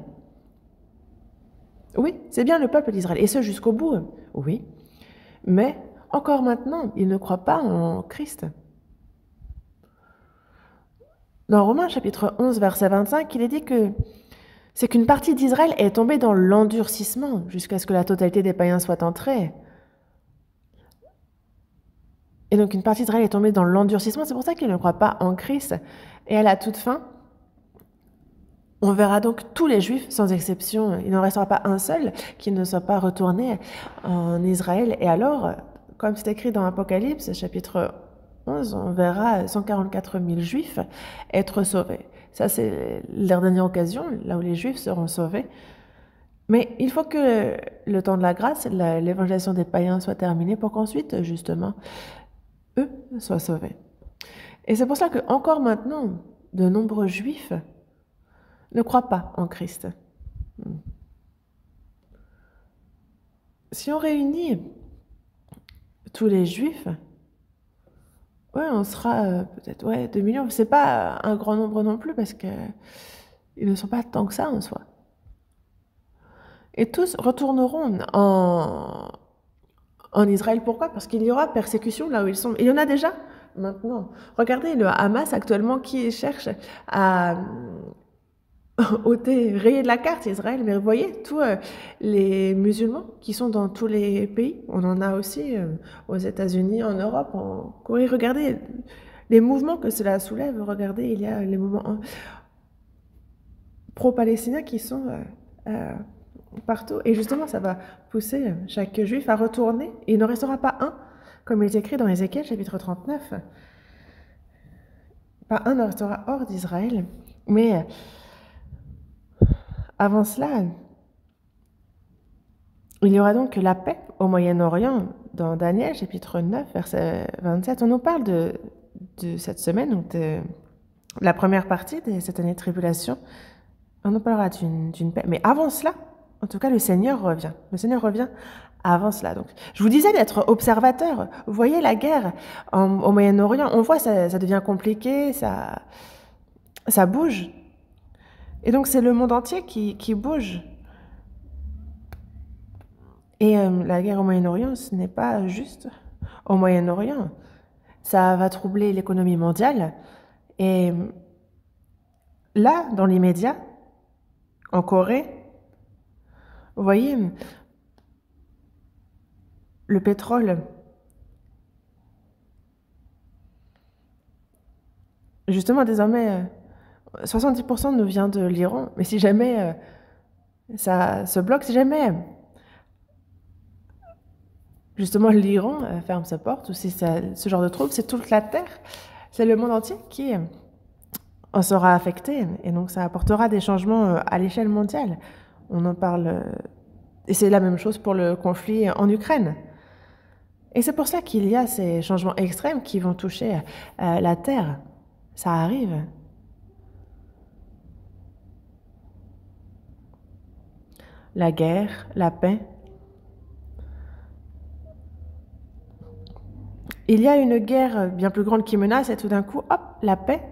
oui, c'est bien le peuple d'Israël, et ce jusqu'au bout, oui, mais encore maintenant, ils ne croient pas en Christ. Dans Romains chapitre 11, verset 25, il est dit que c'est qu'une partie d'Israël est tombée dans l'endurcissement jusqu'à ce que la totalité des païens soit entrée. Et donc une partie d'Israël est tombée dans l'endurcissement, c'est pour ça qu'ils ne croient pas en Christ. Et à la toute fin, on verra donc tous les Juifs, sans exception. Il n'en restera pas un seul qui ne soit pas retourné en Israël. Et alors, comme c'est écrit dans Apocalypse, chapitre 11, on verra 144 000 Juifs être sauvés. Ça, c'est leur dernière occasion, là où les Juifs seront sauvés. Mais il faut que le temps de la grâce, l'évangélisation des païens soit terminée pour qu'ensuite, justement, eux soient sauvés. Et c'est pour ça que encore maintenant, de nombreux Juifs ne croient pas en Christ. Si on réunit tous les Juifs, on sera peut-être 2 millions. C'est pas un grand nombre non plus parce que ils ne sont pas tant que ça en soi. Et tous retourneront en Israël. Pourquoi? Parce qu'il y aura persécution là où ils sont. Et il y en a déjà maintenant. Regardez le Hamas actuellement qui cherche à rayer de la carte Israël. Mais vous voyez, tous les musulmans qui sont dans tous les pays, on en a aussi aux États-Unis, en Europe, en Corée. Regardez les mouvements que cela soulève. Regardez, il y a les mouvements pro-palestiniens qui sont partout. Et justement, ça va pousser chaque juif à retourner. Et il ne restera pas un, comme il est écrit dans Ézéchiel, chapitre 39. Pas un ne restera hors d'Israël. Mais avant cela, il y aura donc la paix au Moyen-Orient. Dans Daniel, chapitre 9, verset 27, on nous parle de cette semaine, donc de la première partie de cette année de tribulation. On nous parlera d'une paix. Mais avant cela, en tout cas, le Seigneur revient. Le Seigneur revient avant cela. Donc, je vous disais d'être observateur. Vous voyez la guerre au Moyen-Orient. On voit ça devient compliqué, ça bouge. Et donc, c'est le monde entier qui bouge. Et la guerre au Moyen-Orient, ce n'est pas juste au Moyen-Orient. Ça va troubler l'économie mondiale. Et là, dans l'immédiat, en Corée, vous voyez, le pétrole, justement, désormais, 70% nous vient de l'Iran. Mais si jamais ça se bloque, si jamais, justement, l'Iran ferme sa porte, ou si ce genre de trouble, c'est toute la Terre, c'est le monde entier qui en sera affecté. Et donc, ça apportera des changements à l'échelle mondiale. On en parle, et c'est la même chose pour le conflit en Ukraine. Et c'est pour ça qu'il y a ces changements extrêmes qui vont toucher la Terre. Ça arrive. la guerre, la paix. Il y a une guerre bien plus grande qui menace et tout d'un coup, hop, la paix.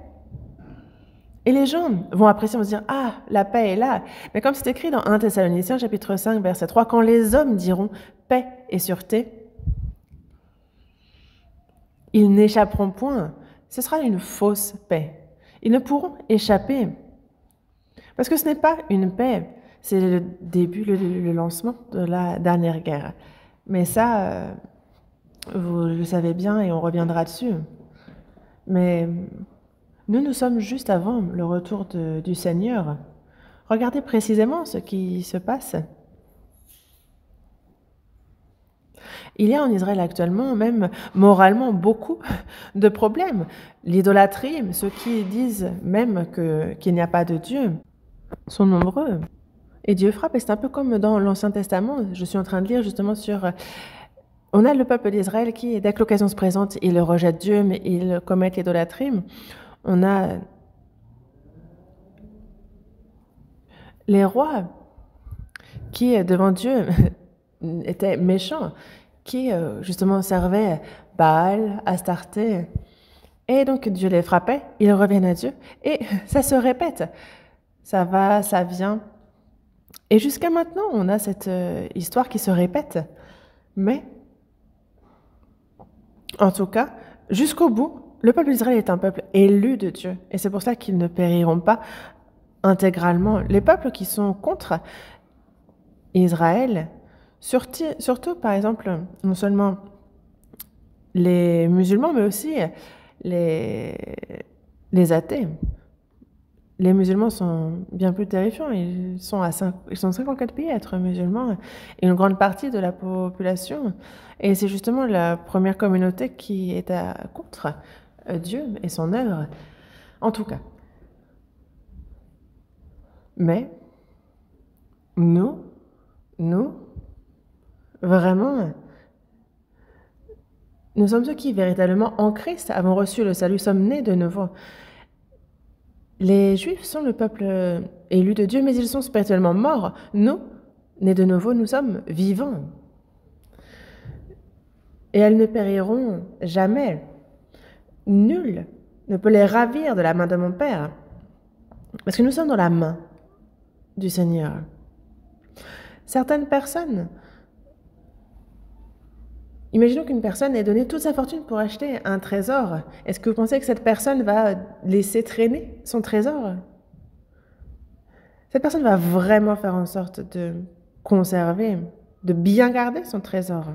Et les gens vont apprécier, vont se dire, ah, la paix est là. Mais comme c'est écrit dans 1 Thessaloniciens, chapitre 5, verset 3, quand les hommes diront paix et sûreté, ils n'échapperont point. Ce sera une fausse paix. Ils ne pourront échapper. Parce que ce n'est pas une paix, c'est le début, le lancement de la dernière guerre. Mais ça, vous le savez bien et on reviendra dessus. Mais nous sommes juste avant le retour du Seigneur. Regardez précisément ce qui se passe. Il y a en Israël actuellement, même moralement, beaucoup de problèmes. L'idolâtrie, ceux qui disent même qu'il n'y a pas de Dieu, sont nombreux. Et Dieu frappe, et c'est un peu comme dans l'Ancien Testament. Je suis en train de lire justement sur... On a le peuple d'Israël qui, dès que l'occasion se présente, il rejette Dieu, mais il commet l'idolâtrie. On a les rois qui, devant Dieu, étaient méchants, qui justement servaient Baal, Astarté. Et donc Dieu les frappait, ils reviennent à Dieu, et ça se répète. Ça va, ça vient. Et jusqu'à maintenant, on a cette histoire qui se répète. Mais, en tout cas, jusqu'au bout, le peuple d'Israël est un peuple élu de Dieu. Et c'est pour ça qu'ils ne périront pas intégralement. Les peuples qui sont contre Israël, surtout par exemple, non seulement les musulmans, mais aussi les athées. Les musulmans sont bien plus terrifiants. Ils sont 54 pays à être musulmans, et une grande partie de la population. Et c'est justement la première communauté qui est contre Dieu et son œuvre, en tout cas. Mais nous, vraiment, nous sommes ceux qui, véritablement, en Christ, avons reçu le salut, sommes nés de nouveau. Les Juifs sont le peuple élu de Dieu, mais ils sont spirituellement morts. Nous, nés de nouveau, nous sommes vivants. Et elles ne périront jamais. Nul ne peut les ravir de la main de mon Père, parce que nous sommes dans la main du Seigneur. Certaines personnes, imaginons qu'une personne ait donné toute sa fortune pour acheter un trésor. Est-ce que vous pensez que cette personne va laisser traîner son trésor? Cette personne va vraiment faire en sorte de conserver, de bien garder son trésor.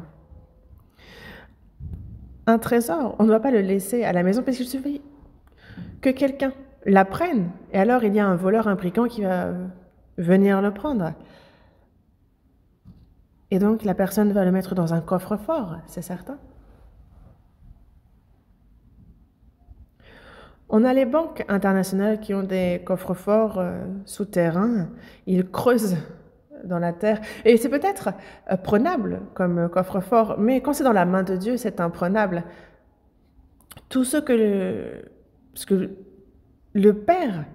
Un trésor, on ne doit pas le laisser à la maison parce qu'il suffit que quelqu'un la prenne. Et alors, il y a un voleur imprudent qui va venir le prendre. Et donc, la personne va le mettre dans un coffre-fort, c'est certain. On a les banques internationales qui ont des coffres-forts souterrains. Ils creusent dans la terre. Et c'est peut-être prenable comme coffre-fort, mais quand c'est dans la main de Dieu, c'est imprenable. Tout ce que le Père,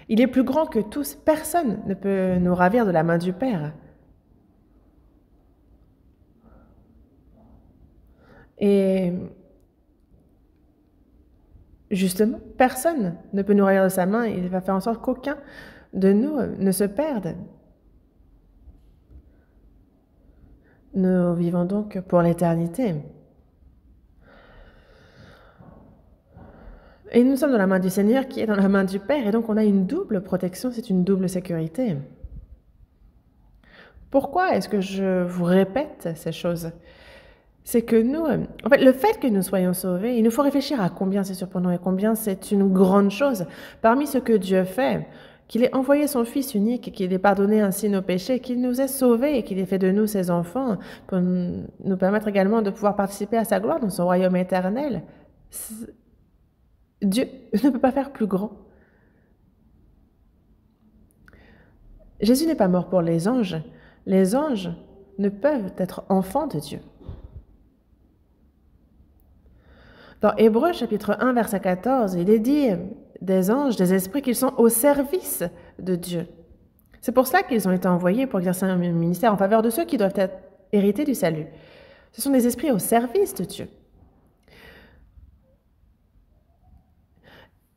il est plus grand que tous. Personne ne peut nous ravir de la main du Père. Et justement, personne ne peut nous ravir de sa main. Il va faire en sorte qu'aucun de nous ne se perde. Nous vivons donc pour l'éternité. Et nous sommes dans la main du Seigneur qui est dans la main du Père. Et donc on a une double protection, c'est une double sécurité. Pourquoi est-ce que je vous répète ces choses? C'est que nous, en fait, le fait que nous soyons sauvés, il nous faut réfléchir à combien c'est surprenant et combien c'est une grande chose. Parmi ce que Dieu fait, qu'il ait envoyé son Fils unique, qu'il ait pardonné ainsi nos péchés, qu'il nous ait sauvés et qu'il ait fait de nous ses enfants, pour nous permettre également de pouvoir participer à sa gloire dans son royaume éternel. Dieu ne peut pas faire plus grand. Jésus n'est pas mort pour les anges. Les anges ne peuvent être enfants de Dieu. Dans Hébreux chapitre 1, verset 14, il est dit des anges, des esprits, qu'ils sont au service de Dieu. C'est pour cela qu'ils ont été envoyés pour exercer un ministère en faveur de ceux qui doivent être hérités du salut. Ce sont des esprits au service de Dieu.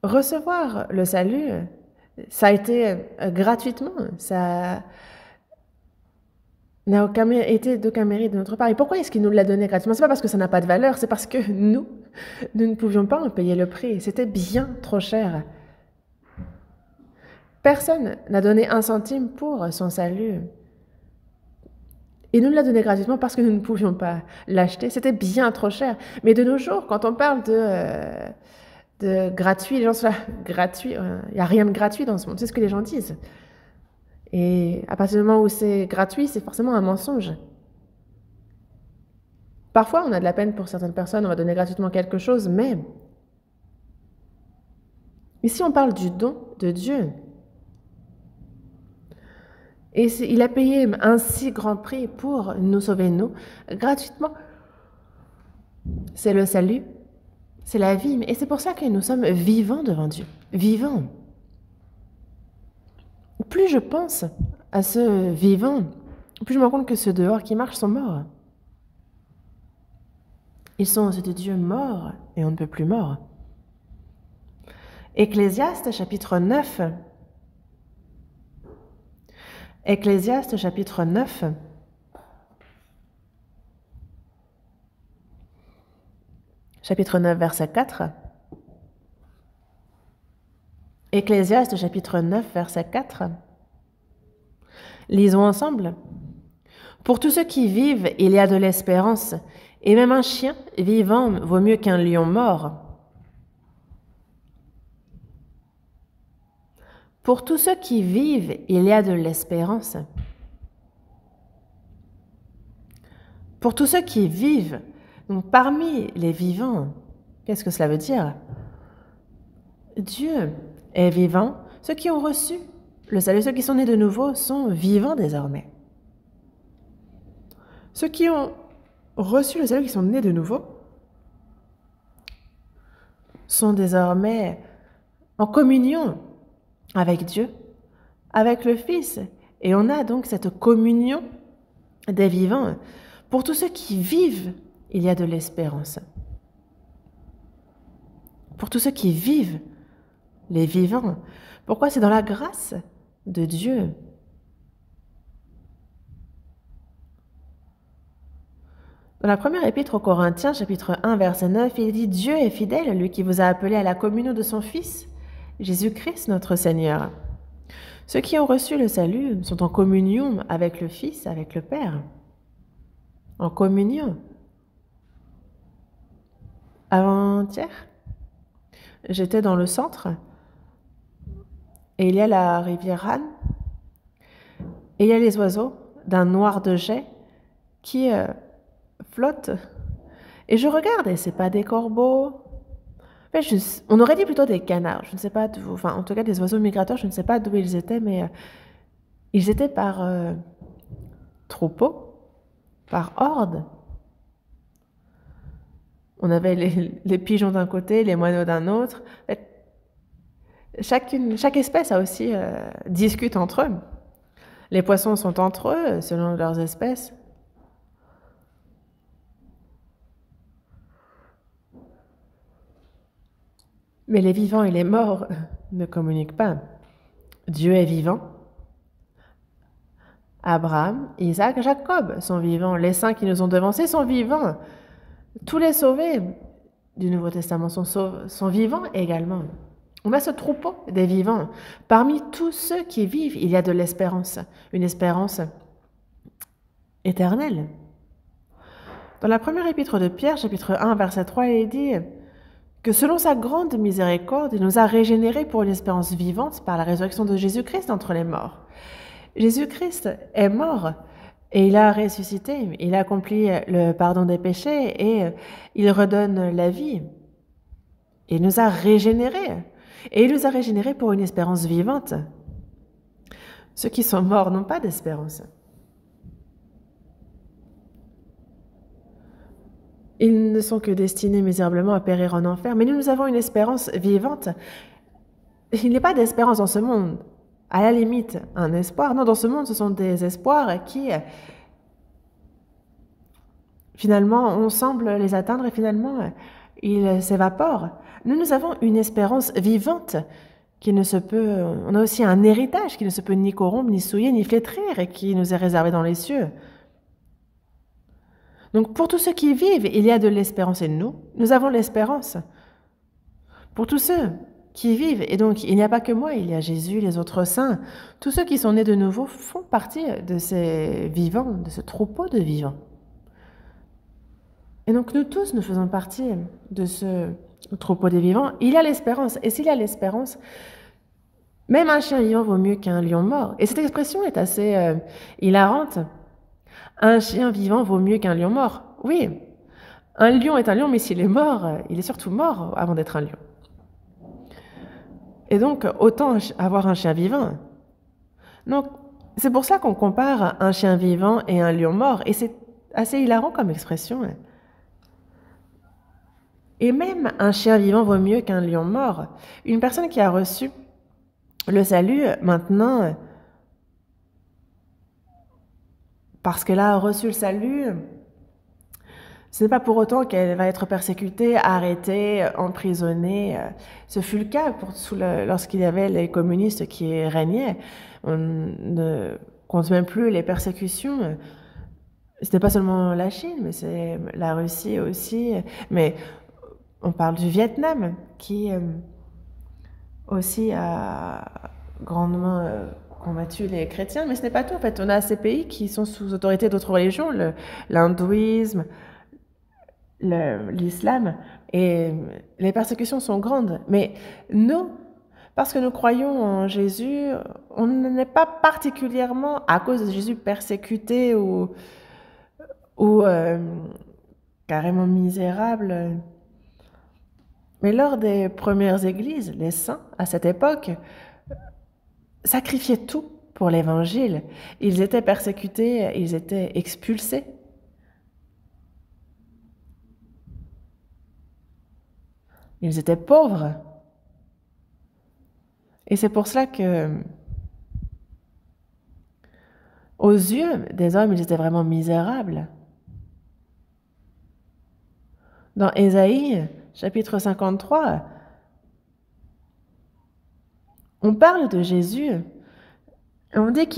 Recevoir le salut, ça a été gratuitement, ça n'a été d'aucun mérite de notre part. Et pourquoi est-ce qu'il nous l'a donné gratuitement? C'est pas parce que ça n'a pas de valeur, c'est parce que nous ne pouvions pas en payer le prix. C'était bien trop cher. Personne n'a donné un centime pour son salut. Il nous l'a donné gratuitement parce que nous ne pouvions pas l'acheter. C'était bien trop cher. Mais de nos jours, quand on parle de gratuit, les gens sont là, gratuit, il n'y a rien de gratuit dans ce monde. C'est ce que les gens disent. Et à partir du moment où c'est gratuit, c'est forcément un mensonge. Parfois, on a de la peine pour certaines personnes, on va donner gratuitement quelque chose, mais ici, on parle du don de Dieu. Et il a payé un si grand prix pour nous sauver, nous, gratuitement. C'est le salut, c'est la vie, et c'est pour ça que nous sommes vivants devant Dieu. Vivants. Plus je pense à ce vivant, plus je me rends compte que ceux dehors qui marchent sont morts. Ils sont aux yeux de Dieu morts, et on ne peut plus morts. Ecclésiaste, chapitre 9. Ecclésiaste, chapitre 9. Chapitre 9, verset 4. Ecclésiaste, chapitre 9, verset 4. Lisons ensemble. Pour tous ceux qui vivent, il y a de l'espérance, et même un chien vivant vaut mieux qu'un lion mort. Pour tous ceux qui vivent, il y a de l'espérance. Pour tous ceux qui vivent, donc parmi les vivants, qu'est-ce que cela veut dire? Dieu est vivant. Ceux qui ont reçu le salut, ceux qui sont nés de nouveau, sont vivants désormais. Ceux qui ont reçu le salut, qui sont nés de nouveau, sont désormais en communion avec Dieu, avec le Fils. Et on a donc cette communion des vivants. Pour tous ceux qui vivent, il y a de l'espérance. Pour tous ceux qui vivent, les vivants. Pourquoi? C'est dans la grâce de Dieu. Dans la première épître aux Corinthiens, chapitre 1, verset 9, il dit « Dieu est fidèle, lui qui vous a appelé à la communion de son Fils, Jésus-Christ notre Seigneur. » Ceux qui ont reçu le salut sont en communion avec le Fils, avec le Père. En communion. Avant-hier, j'étais dans le centre et il y a la rivière Anne et il y a les oiseaux d'un noir de jet qui flottent. Et je regarde et c'est pas des corbeaux. On aurait dit plutôt des canards. Je ne sais pas d'où. Enfin, en tout cas, des oiseaux migrateurs. Je ne sais pas d'où ils étaient, mais ils étaient par troupeaux, par hordes. On avait les pigeons d'un côté, les moineaux d'un autre. Chaque espèce a aussi discute entre eux. Les poissons sont entre eux selon leurs espèces. Mais les vivants et les morts ne communiquent pas. Dieu est vivant. Abraham, Isaac, Jacob sont vivants. Les saints qui nous ont devancés sont vivants. Tous les sauvés du Nouveau Testament sont vivants également. On a ce troupeau des vivants. Parmi tous ceux qui vivent, il y a de l'espérance, une espérance éternelle. Dans la première épître de Pierre, chapitre 1, verset 3, il est dit que selon sa grande miséricorde, il nous a régénérés pour une espérance vivante par la résurrection de Jésus-Christ d'entre les morts. Jésus-Christ est mort et il a ressuscité, il a accompli le pardon des péchés et il redonne la vie. Il nous a régénérés. Et il nous a régénérés pour une espérance vivante. Ceux qui sont morts n'ont pas d'espérance. Ils ne sont que destinés misérablement à périr en enfer, mais nous avons une espérance vivante. Il n'y a pas d'espérance dans ce monde. à la limite un espoir. Non, dans ce monde, ce sont des espoirs qui, finalement, on semble les atteindre et finalement, ils s'évaporent. Nous avons une espérance vivante qui ne se peut... On a aussi un héritage qui ne se peut ni corrompre, ni souiller, ni flétrir et qui nous est réservé dans les cieux. Donc pour tous ceux qui vivent, il y a de l'espérance et nous avons l'espérance. Pour tous ceux qui vivent, et donc il n'y a pas que moi, il y a Jésus, les autres saints, tous ceux qui sont nés de nouveau font partie de ces vivants, de ce troupeau de vivants. Et donc nous tous, nous faisons partie de ce troupeau des vivants. Il y a l'espérance, et s'il y a l'espérance, même un chien vivant vaut mieux qu'un lion mort. Et cette expression est assez hilarante. Un chien vivant vaut mieux qu'un lion mort. Oui, un lion est un lion, mais s'il est mort, il est surtout mort avant d'être un lion. Et donc, autant avoir un chien vivant. Donc, c'est pour ça qu'on compare un chien vivant et un lion mort. Et c'est assez hilarant comme expression. Et même un chien vivant vaut mieux qu'un lion mort. Une personne qui a reçu le salut, maintenant, parce qu'elle a reçu le salut, ce n'est pas pour autant qu'elle va être persécutée, arrêtée, emprisonnée. Ce fut le cas lorsqu'il y avait les communistes qui régnaient. On ne compte même plus les persécutions. Ce n'est pas seulement la Chine, mais c'est la Russie aussi. Mais on parle du Vietnam, qui aussi a grandement combattu les chrétiens. Mais ce n'est pas tout, en fait. On a ces pays qui sont sous autorité d'autres religions, l'hindouisme, l'islam, et les persécutions sont grandes. Mais nous, parce que nous croyons en Jésus, on n'est pas particulièrement, à cause de Jésus, persécutés ou carrément misérables. Mais lors des premières églises, les saints, à cette époque, sacrifiaient tout pour l'évangile. Ils étaient persécutés, ils étaient expulsés. Ils étaient pauvres. Et c'est pour cela que, aux yeux des hommes, ils étaient vraiment misérables. Dans Ésaïe, chapitre 53, on parle de Jésus. On dit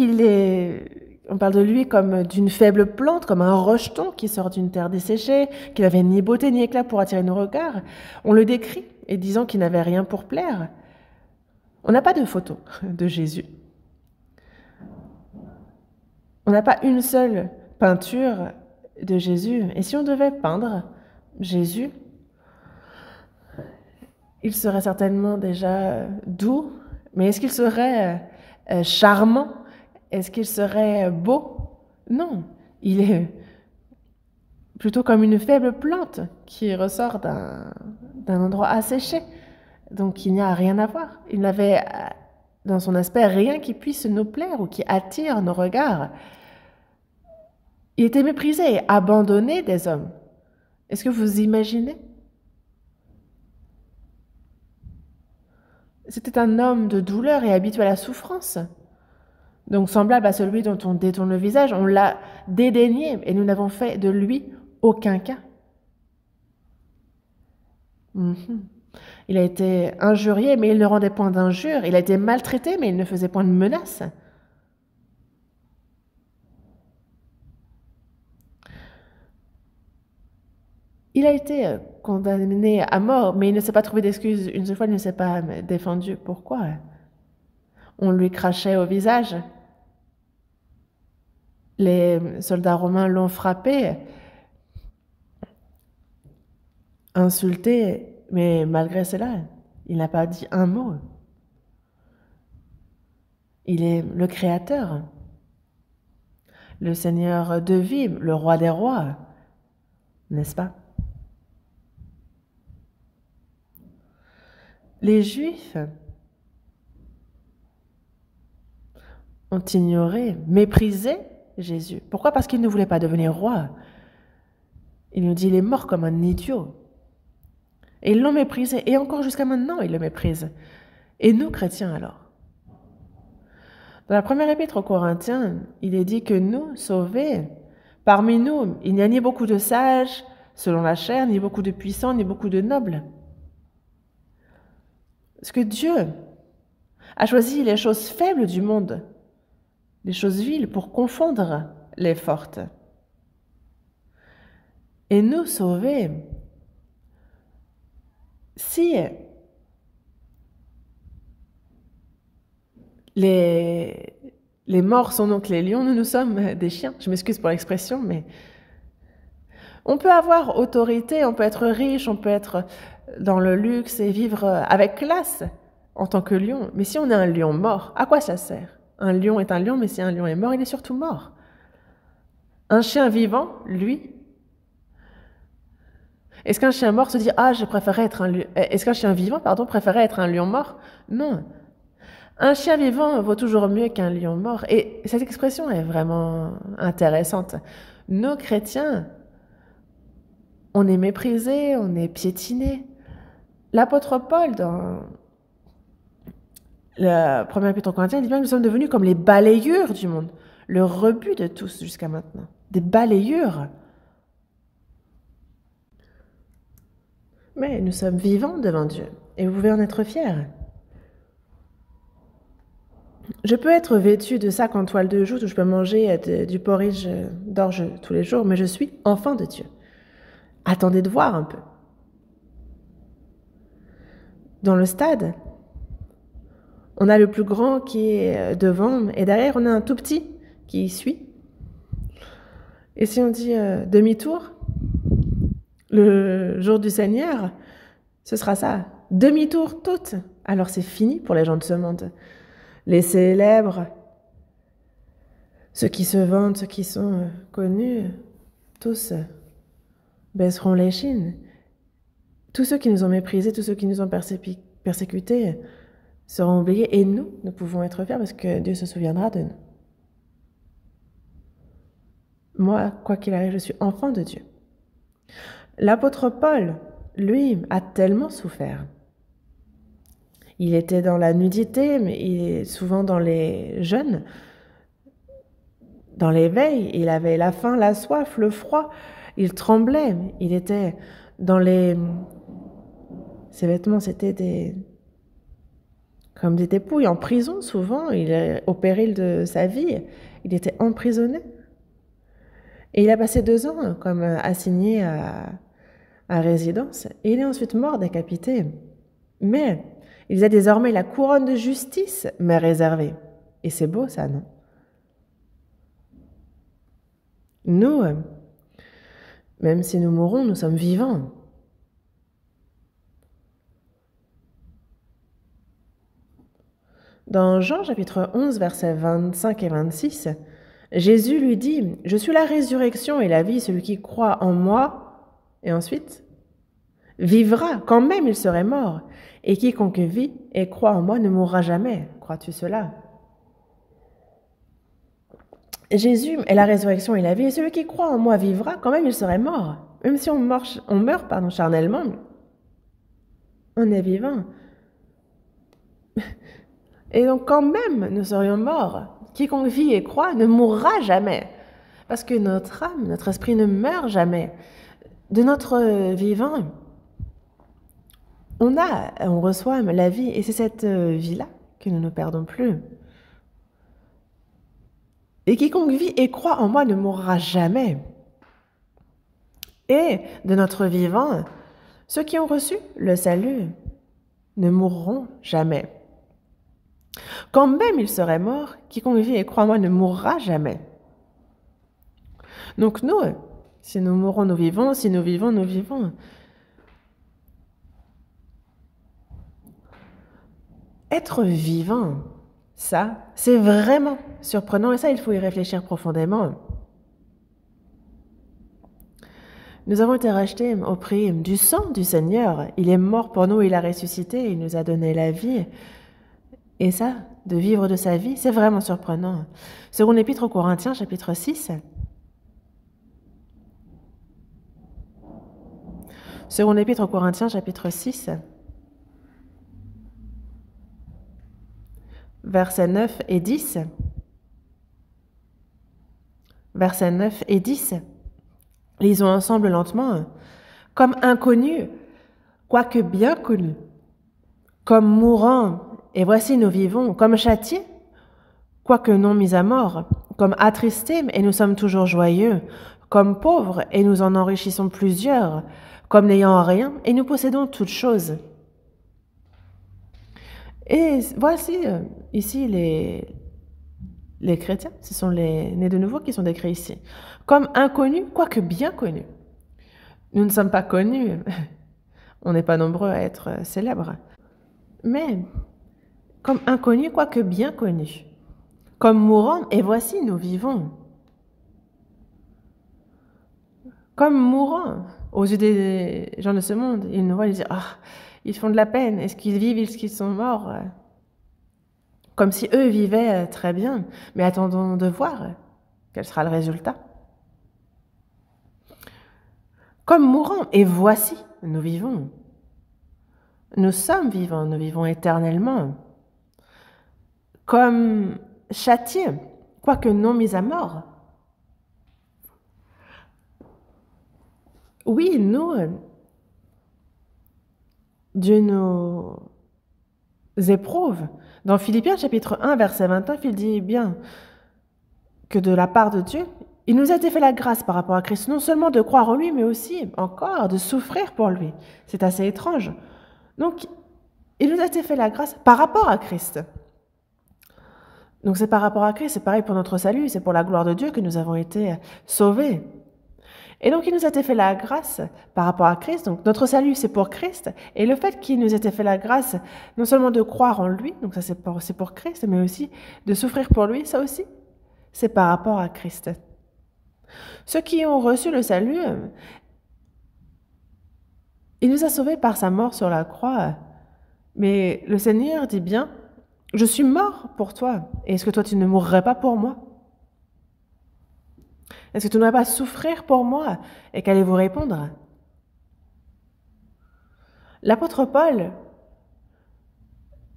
on parle de lui comme d'une faible plante, comme un rejeton qui sort d'une terre desséchée, qu'il n'avait ni beauté ni éclat pour attirer nos regards. On le décrit, et disant qu'il n'avait rien pour plaire. On n'a pas de photo de Jésus. On n'a pas une seule peinture de Jésus. Et si on devait peindre Jésus, il serait certainement déjà doux, mais est-ce qu'il serait charmant? Est-ce qu'il serait beau? Non, il est plutôt comme une faible plante qui ressort d'un endroit asséché. Donc il n'y a rien à voir. Il n'avait dans son aspect rien qui puisse nous plaire ou qui attire nos regards. Il était méprisé et abandonné des hommes. Est-ce que vous imaginez? C'était un homme de douleur et habitué à la souffrance. Donc semblable à celui dont on détourne le visage, on l'a dédaigné et nous n'avons fait de lui aucun cas. Il a été injurié, mais il ne rendait point d'injures. Il a été maltraité, mais il ne faisait point de menaces. Il a été condamné à mort, mais il ne s'est pas trouvé d'excuse. Une seule fois, il ne s'est pas défendu. Pourquoi? On lui crachait au visage. Les soldats romains l'ont frappé, insulté, mais malgré cela, il n'a pas dit un mot. Il est le Créateur, le Seigneur de vie, le Roi des rois, n'est-ce pas? Les Juifs ont ignoré, méprisé Jésus. Pourquoi? Parce qu'il ne voulait pas devenir roi. Il nous dit, il est mort comme un idiot. Et ils l'ont méprisé. Et encore jusqu'à maintenant, ils le méprisent. Et nous, chrétiens, alors? Dans la première épître aux Corinthiens, il est dit que nous, sauvés, parmi nous, il n'y a ni beaucoup de sages, selon la chair, ni beaucoup de puissants, ni beaucoup de nobles. Parce que Dieu a choisi les choses faibles du monde, les choses viles, pour confondre les fortes. Et nous, sauvés, si les morts sont donc les lions, nous sommes des chiens. Je m'excuse pour l'expression, mais on peut avoir autorité, on peut être riche, on peut être dans le luxe et vivre avec classe en tant que lion. Mais si on est un lion mort, à quoi ça sert? Un lion est un lion, mais si un lion est mort, il est surtout mort. Un chien vivant, lui, est-ce qu'un chien mort se dit « Ah, je préférerais être un lion... » Est-ce qu'un chien vivant, préférerait être un lion mort? Non. Un chien vivant vaut toujours mieux qu'un lion mort. Et cette expression est vraiment intéressante. Nos chrétiens, on est méprisés, on est piétinés. L'apôtre Paul, dans le premier épître aux Corinthiens, il dit bien que nous sommes devenus comme les balayures du monde, le rebut de tous jusqu'à maintenant. Des balayures. Mais nous sommes vivants devant Dieu, et vous pouvez en être fiers. Je peux être vêtue de sac en toile de jute ou je peux manger du porridge d'orge tous les jours, mais je suis enfant de Dieu. Attendez de voir un peu. Dans le stade, on a le plus grand qui est devant et derrière, on a un tout petit qui suit. Et si on dit demi-tour, le jour du Seigneur, ce sera ça. Demi-tour toutes. Alors c'est fini pour les gens de ce monde. Les célèbres, ceux qui se vantent, ceux qui sont connus, tous baisseront les chines. Tous ceux qui nous ont méprisés, tous ceux qui nous ont persécutés seront oubliés. Et nous pouvons être fiers parce que Dieu se souviendra de nous. Moi, quoi qu'il arrive, je suis enfant de Dieu. L'apôtre Paul, lui, a tellement souffert. Il était dans la nudité, mais il est souvent dans les jeûnes, dans l'éveil. Il avait la faim, la soif, le froid. Il tremblait. Il était dans les... Ses vêtements, c'était comme des dépouilles. En prison, souvent. Il est au péril de sa vie. Il était emprisonné. Et il a passé 2 ans comme assigné à résidence. Et il est ensuite mort, décapité. Mais il a désormais la couronne de justice, mais réservée. Et c'est beau, ça, non? Nous, même si nous mourons, nous sommes vivants. Dans Jean chapitre 11, versets 25 et 26, Jésus lui dit « Je suis la résurrection et la vie, celui qui croit en moi. » Et ensuite, « vivra, quand même il serait mort. Et quiconque vit et croit en moi ne mourra jamais. » Crois-tu cela? Jésus est la résurrection et la vie, et celui qui croit en moi vivra, quand même il serait mort. Même si on meurt charnellement, on est vivant. Et donc quand même nous serions morts, quiconque vit et croit ne mourra jamais. Parce que notre âme, notre esprit ne meurt jamais. De notre vivant, on reçoit la vie, et c'est cette vie-là que nous ne perdons plus. Et quiconque vit et croit en moi ne mourra jamais. Et de notre vivant, ceux qui ont reçu le salut ne mourront jamais. Quand même il serait mort, quiconque vit et croit en moi ne mourra jamais. Donc nous, si nous mourons, nous vivons, si nous vivons, nous vivons. Être vivant, ça, c'est vraiment surprenant, et ça, il faut y réfléchir profondément. Nous avons été rachetés au prix du sang du Seigneur. Il est mort pour nous, il a ressuscité, il nous a donné la vie. Et ça, de vivre de sa vie, c'est vraiment surprenant. Seconde épître aux Corinthiens, chapitre 6. Seconde épître aux Corinthiens, chapitre 6. versets 9 et 10. Versets 9 et 10. Lisons ensemble lentement. Comme inconnus, quoique bien connus, comme mourants, et voici nous vivons, comme châtiés, quoique non mis à mort, comme attristés, et nous sommes toujours joyeux, comme pauvres, et nous en enrichissons plusieurs, comme n'ayant rien, et nous possédons toutes choses. Et voici ici les chrétiens, ce sont les nés de nouveau qui sont décrits ici, comme inconnus, quoique bien connus. Nous ne sommes pas connus, on n'est pas nombreux à être célèbres, mais comme inconnus, quoique bien connus, comme mourants, et voici nous vivons. Comme mourants, aux yeux des gens de ce monde, ils nous voient et disent « Ah, ils font de la peine, est-ce qu'ils vivent, est-ce qu'ils sont morts ?» Comme si eux vivaient très bien, mais attendons de voir quel sera le résultat. Comme mourants, et voici, nous vivons. Nous sommes vivants, nous vivons éternellement. Comme châtiés, quoique non mis à mort. Oui, nous, Dieu nous éprouve. Dans Philippiens chapitre 1, verset 29, il dit bien que de la part de Dieu, il nous a été fait la grâce par rapport à Christ, non seulement de croire en lui, mais aussi encore de souffrir pour lui. C'est assez étrange. Donc, il nous a été fait la grâce par rapport à Christ. Donc c'est par rapport à Christ, c'est pareil pour notre salut, c'est pour la gloire de Dieu que nous avons été sauvés. Et donc il nous a été fait la grâce par rapport à Christ, donc notre salut c'est pour Christ, et le fait qu'il nous ait été fait la grâce, non seulement de croire en lui, donc ça c'est pour Christ, mais aussi de souffrir pour lui, ça aussi, c'est par rapport à Christ. Ceux qui ont reçu le salut, il nous a sauvés par sa mort sur la croix, mais le Seigneur dit bien, je suis mort pour toi, et est-ce que toi tu ne mourrais pas pour moi? Est-ce que tu ne vas pas souffrir pour moi? Et qu'allez-vous répondre? L'apôtre Paul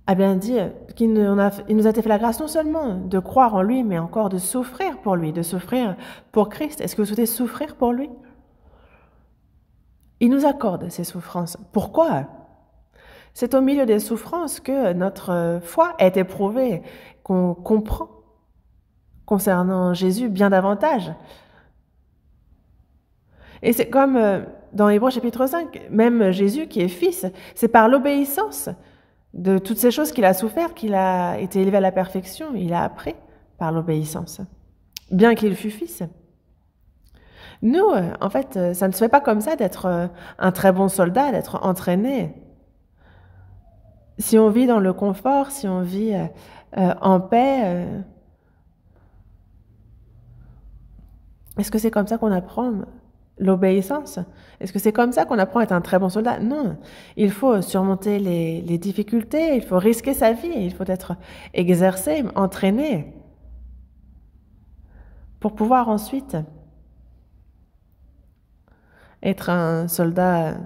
a bien dit qu'il nous a été fait la grâce non seulement de croire en lui, mais encore de souffrir pour lui, de souffrir pour Christ. Est-ce que vous souhaitez souffrir pour lui? Il nous accorde ces souffrances. Pourquoi? C'est au milieu des souffrances que notre foi est éprouvée, qu'on comprend concernant Jésus bien davantage. Et c'est comme dans Hébreux chapitre 5, même Jésus qui est fils, c'est par l'obéissance de toutes ces choses qu'il a souffert, qu'il a été élevé à la perfection, il a appris par l'obéissance, bien qu'il fût fils. Nous, en fait, ça ne se fait pas comme ça d'être un très bon soldat, d'être entraîné. Si on vit dans le confort, si on vit en paix, est-ce que c'est comme ça qu'on apprend l'obéissance? Est-ce que c'est comme ça qu'on apprend à être un très bon soldat? Non, il faut surmonter les difficultés, il faut risquer sa vie, il faut être exercé, entraîné, pour pouvoir ensuite être un soldat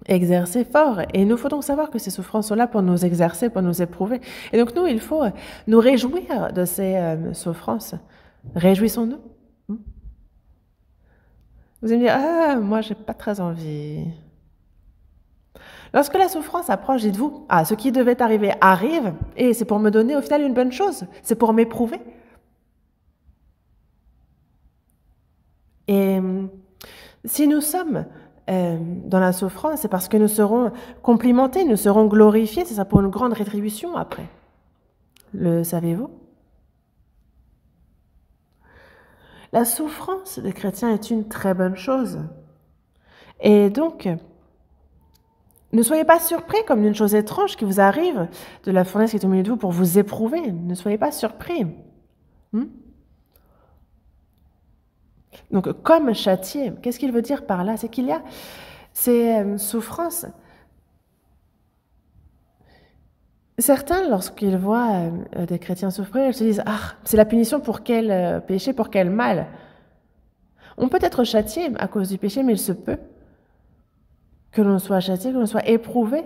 exercé fort. Et nous faut donc savoir que ces souffrances sont là pour nous exercer, pour nous éprouver. Et donc nous, il faut nous réjouir de ces souffrances. Réjouissons-nous. Vous allez me dire, ah, moi, j'ai pas très envie. Lorsque la souffrance approche, dites-vous, ah, ce qui devait arriver arrive, et c'est pour me donner au final une bonne chose, c'est pour m'éprouver. Et si nous sommes dans la souffrance, c'est parce que nous serons complimentés, nous serons glorifiés, c'est ça pour une grande rétribution après. Le savez-vous? La souffrance des chrétiens est une très bonne chose. Et donc, ne soyez pas surpris comme d'une chose étrange qui vous arrive de la fournaise qui est au milieu de vous pour vous éprouver. Ne soyez pas surpris. Donc, comme châtier, qu'est-ce qu'il veut dire par là? C'est qu'il y a ces souffrances. Certains, lorsqu'ils voient des chrétiens souffrir, ils se disent « Ah, c'est la punition pour quel péché, pour quel mal ?» On peut être châtié à cause du péché, mais il se peut que l'on soit châtié, que l'on soit éprouvé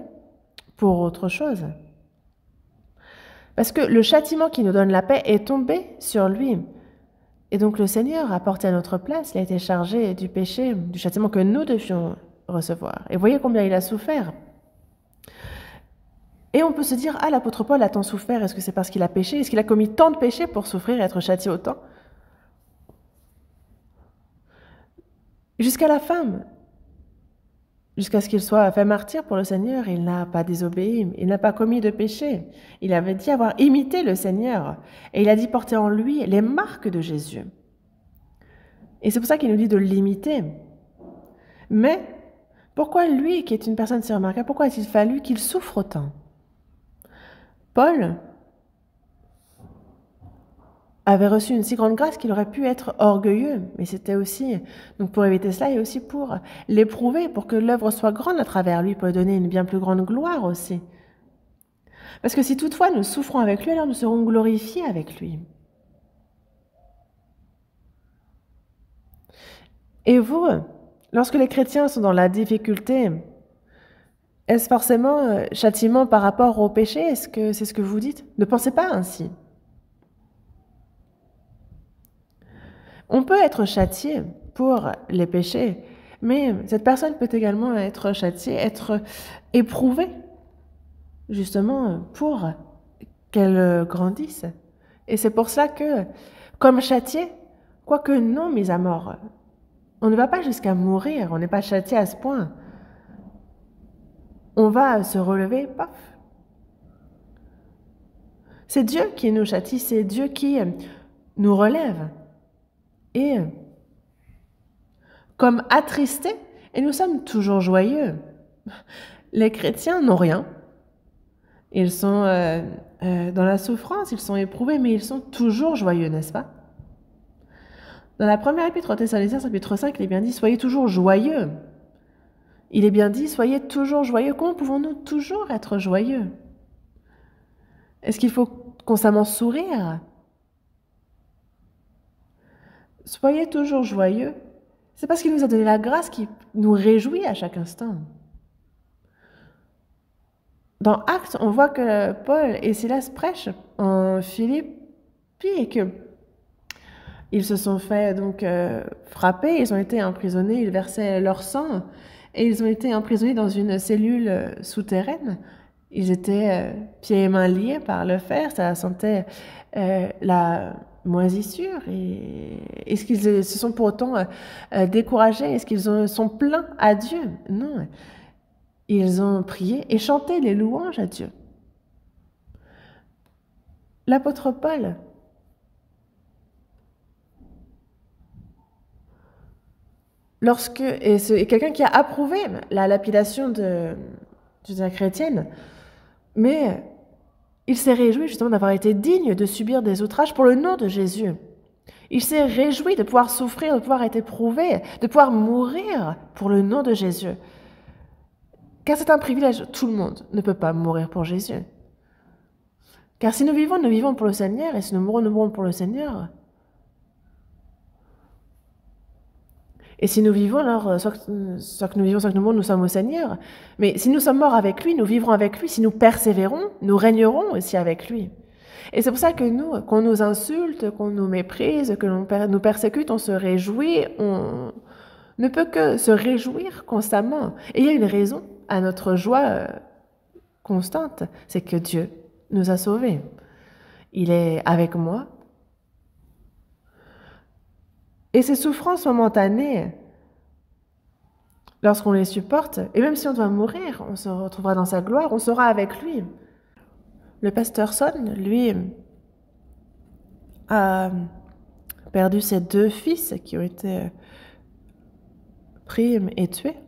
pour autre chose. Parce que le châtiment qui nous donne la paix est tombé sur lui. Et donc le Seigneur a porté à notre place, il a été chargé du péché, du châtiment que nous devions recevoir. Et voyez combien il a souffert. Et on peut se dire, ah, l'apôtre Paul a tant souffert, est-ce que c'est parce qu'il a péché? Est-ce qu'il a commis tant de péchés pour souffrir et être châtié autant? Jusqu'à la fin, jusqu'à ce qu'il soit fait martyr pour le Seigneur, il n'a pas désobéi, il n'a pas commis de péché. Il avait dit avoir imité le Seigneur, et il a dit porter en lui les marques de Jésus. Et c'est pour ça qu'il nous dit de l'imiter. Mais pourquoi lui, qui est une personne si remarquable, pourquoi a-t-il fallu qu'il souffre autant? Paul avait reçu une si grande grâce qu'il aurait pu être orgueilleux, mais c'était aussi, donc pour éviter cela, et aussi pour l'éprouver, pour que l'œuvre soit grande à travers lui, pour lui donner une bien plus grande gloire aussi. Parce que si toutefois nous souffrons avec lui, alors nous serons glorifiés avec lui. Et vous, lorsque les chrétiens sont dans la difficulté, est-ce forcément châtiment par rapport au péché? Est-ce que c'est ce que vous dites? Ne pensez pas ainsi. On peut être châtié pour les péchés, mais cette personne peut également être châtiée, être éprouvée, justement pour qu'elle grandisse. Et c'est pour cela que, comme châtié, quoique non mis à mort, on ne va pas jusqu'à mourir, on n'est pas châtié à ce point. On va se relever, paf. C'est Dieu qui nous châtie, c'est Dieu qui nous relève. Et comme attristés, et nous sommes toujours joyeux. Les chrétiens n'ont rien. Ils sont dans la souffrance, ils sont éprouvés, mais ils sont toujours joyeux, n'est-ce pas? Dans la première épître aux Thessaloniciens, chapitre 5, il est bien dit « Soyez toujours joyeux ». Il est bien dit « Soyez toujours joyeux ». Comment pouvons-nous toujours être joyeux? Est-ce qu'il faut constamment sourire? Soyez toujours joyeux. C'est parce qu'il nous a donné la grâce qui nous réjouit à chaque instant. Dans Actes, on voit que Paul et Silas prêchent en Philippi et que ils se sont fait donc frapper, ils ont été emprisonnés, ils versaient leur sang et ils ont été emprisonnés dans une cellule souterraine. Ils étaient pieds et mains liés par le fer, ça sentait la moisissure. Et est-ce qu'ils se sont pour autant découragés? Est-ce qu'ils sont plaints à Dieu? Non. Ils ont prié et chanté les louanges à Dieu. L'apôtre Paul et quelqu'un qui a approuvé la lapidation de la chrétienne, mais il s'est réjoui justement d'avoir été digne de subir des outrages pour le nom de Jésus. Il s'est réjoui de pouvoir souffrir, de pouvoir être éprouvé, de pouvoir mourir pour le nom de Jésus. Car c'est un privilège, tout le monde ne peut pas mourir pour Jésus. Car si nous vivons pour le Seigneur, et si nous mourons pour le Seigneur. Et si nous vivons, alors, soit que nous vivons, soit que nous mourons, nous sommes au Seigneur. Mais si nous sommes morts avec lui, nous vivrons avec lui. Si nous persévérons, nous régnerons aussi avec lui. Et c'est pour ça que nous, qu'on nous insulte, qu'on nous méprise, que l'on nous persécute, on se réjouit, on ne peut que se réjouir constamment. Et il y a une raison à notre joie constante, c'est que Dieu nous a sauvés. Il est avec moi. Et ces souffrances momentanées, lorsqu'on les supporte, et même si on doit mourir, on se retrouvera dans sa gloire, on sera avec lui. Le pasteur Son, lui, a perdu ses 2 fils qui ont été pris et tués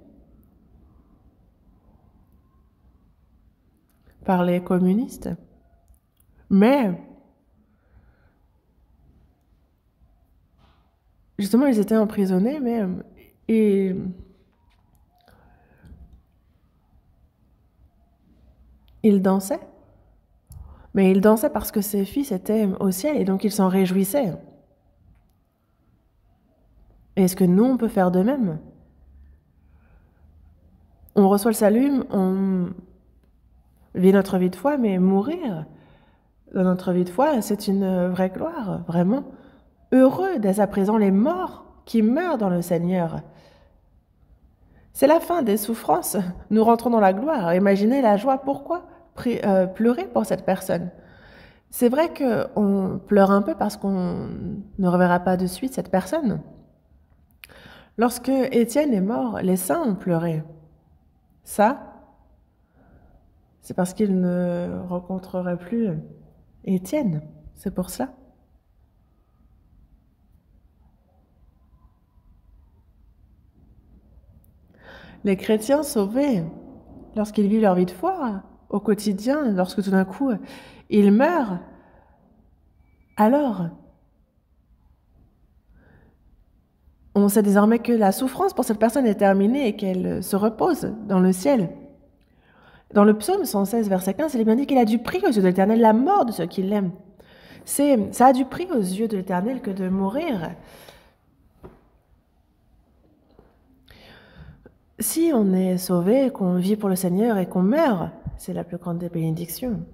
par les communistes. Mais justement, ils étaient emprisonnés, mais ils dansaient. Mais ils dansaient parce que ses fils étaient au ciel et donc ils s'en réjouissaient. Est-ce que nous, on peut faire de même? On reçoit le salut, on vit notre vie de foi, mais mourir, dans notre vie de foi, c'est une vraie gloire, vraiment. Heureux dès à présent les morts qui meurent dans le Seigneur. C'est la fin des souffrances. Nous rentrons dans la gloire. Imaginez la joie. Pourquoi pleurer pour cette personne? C'est vrai qu'on pleure un peu parce qu'on ne reverra pas de suite cette personne. Lorsque Étienne est mort, les saints ont pleuré. Ça, c'est parce qu'ils ne rencontreraient plus Étienne. C'est pour cela. Les chrétiens sauvés, lorsqu'ils vivent leur vie de foi, au quotidien, lorsque tout d'un coup ils meurent, alors on sait désormais que la souffrance pour cette personne est terminée et qu'elle se repose dans le ciel. Dans le psaume 116, verset 15, il est bien dit qu'il a du prix aux yeux de l'Éternel la mort de ceux qui l'aiment. Ça a du prix aux yeux de l'Éternel que de mourir. Si on est sauvé, qu'on vit pour le Seigneur et qu'on meurt, c'est la plus grande des bénédictions.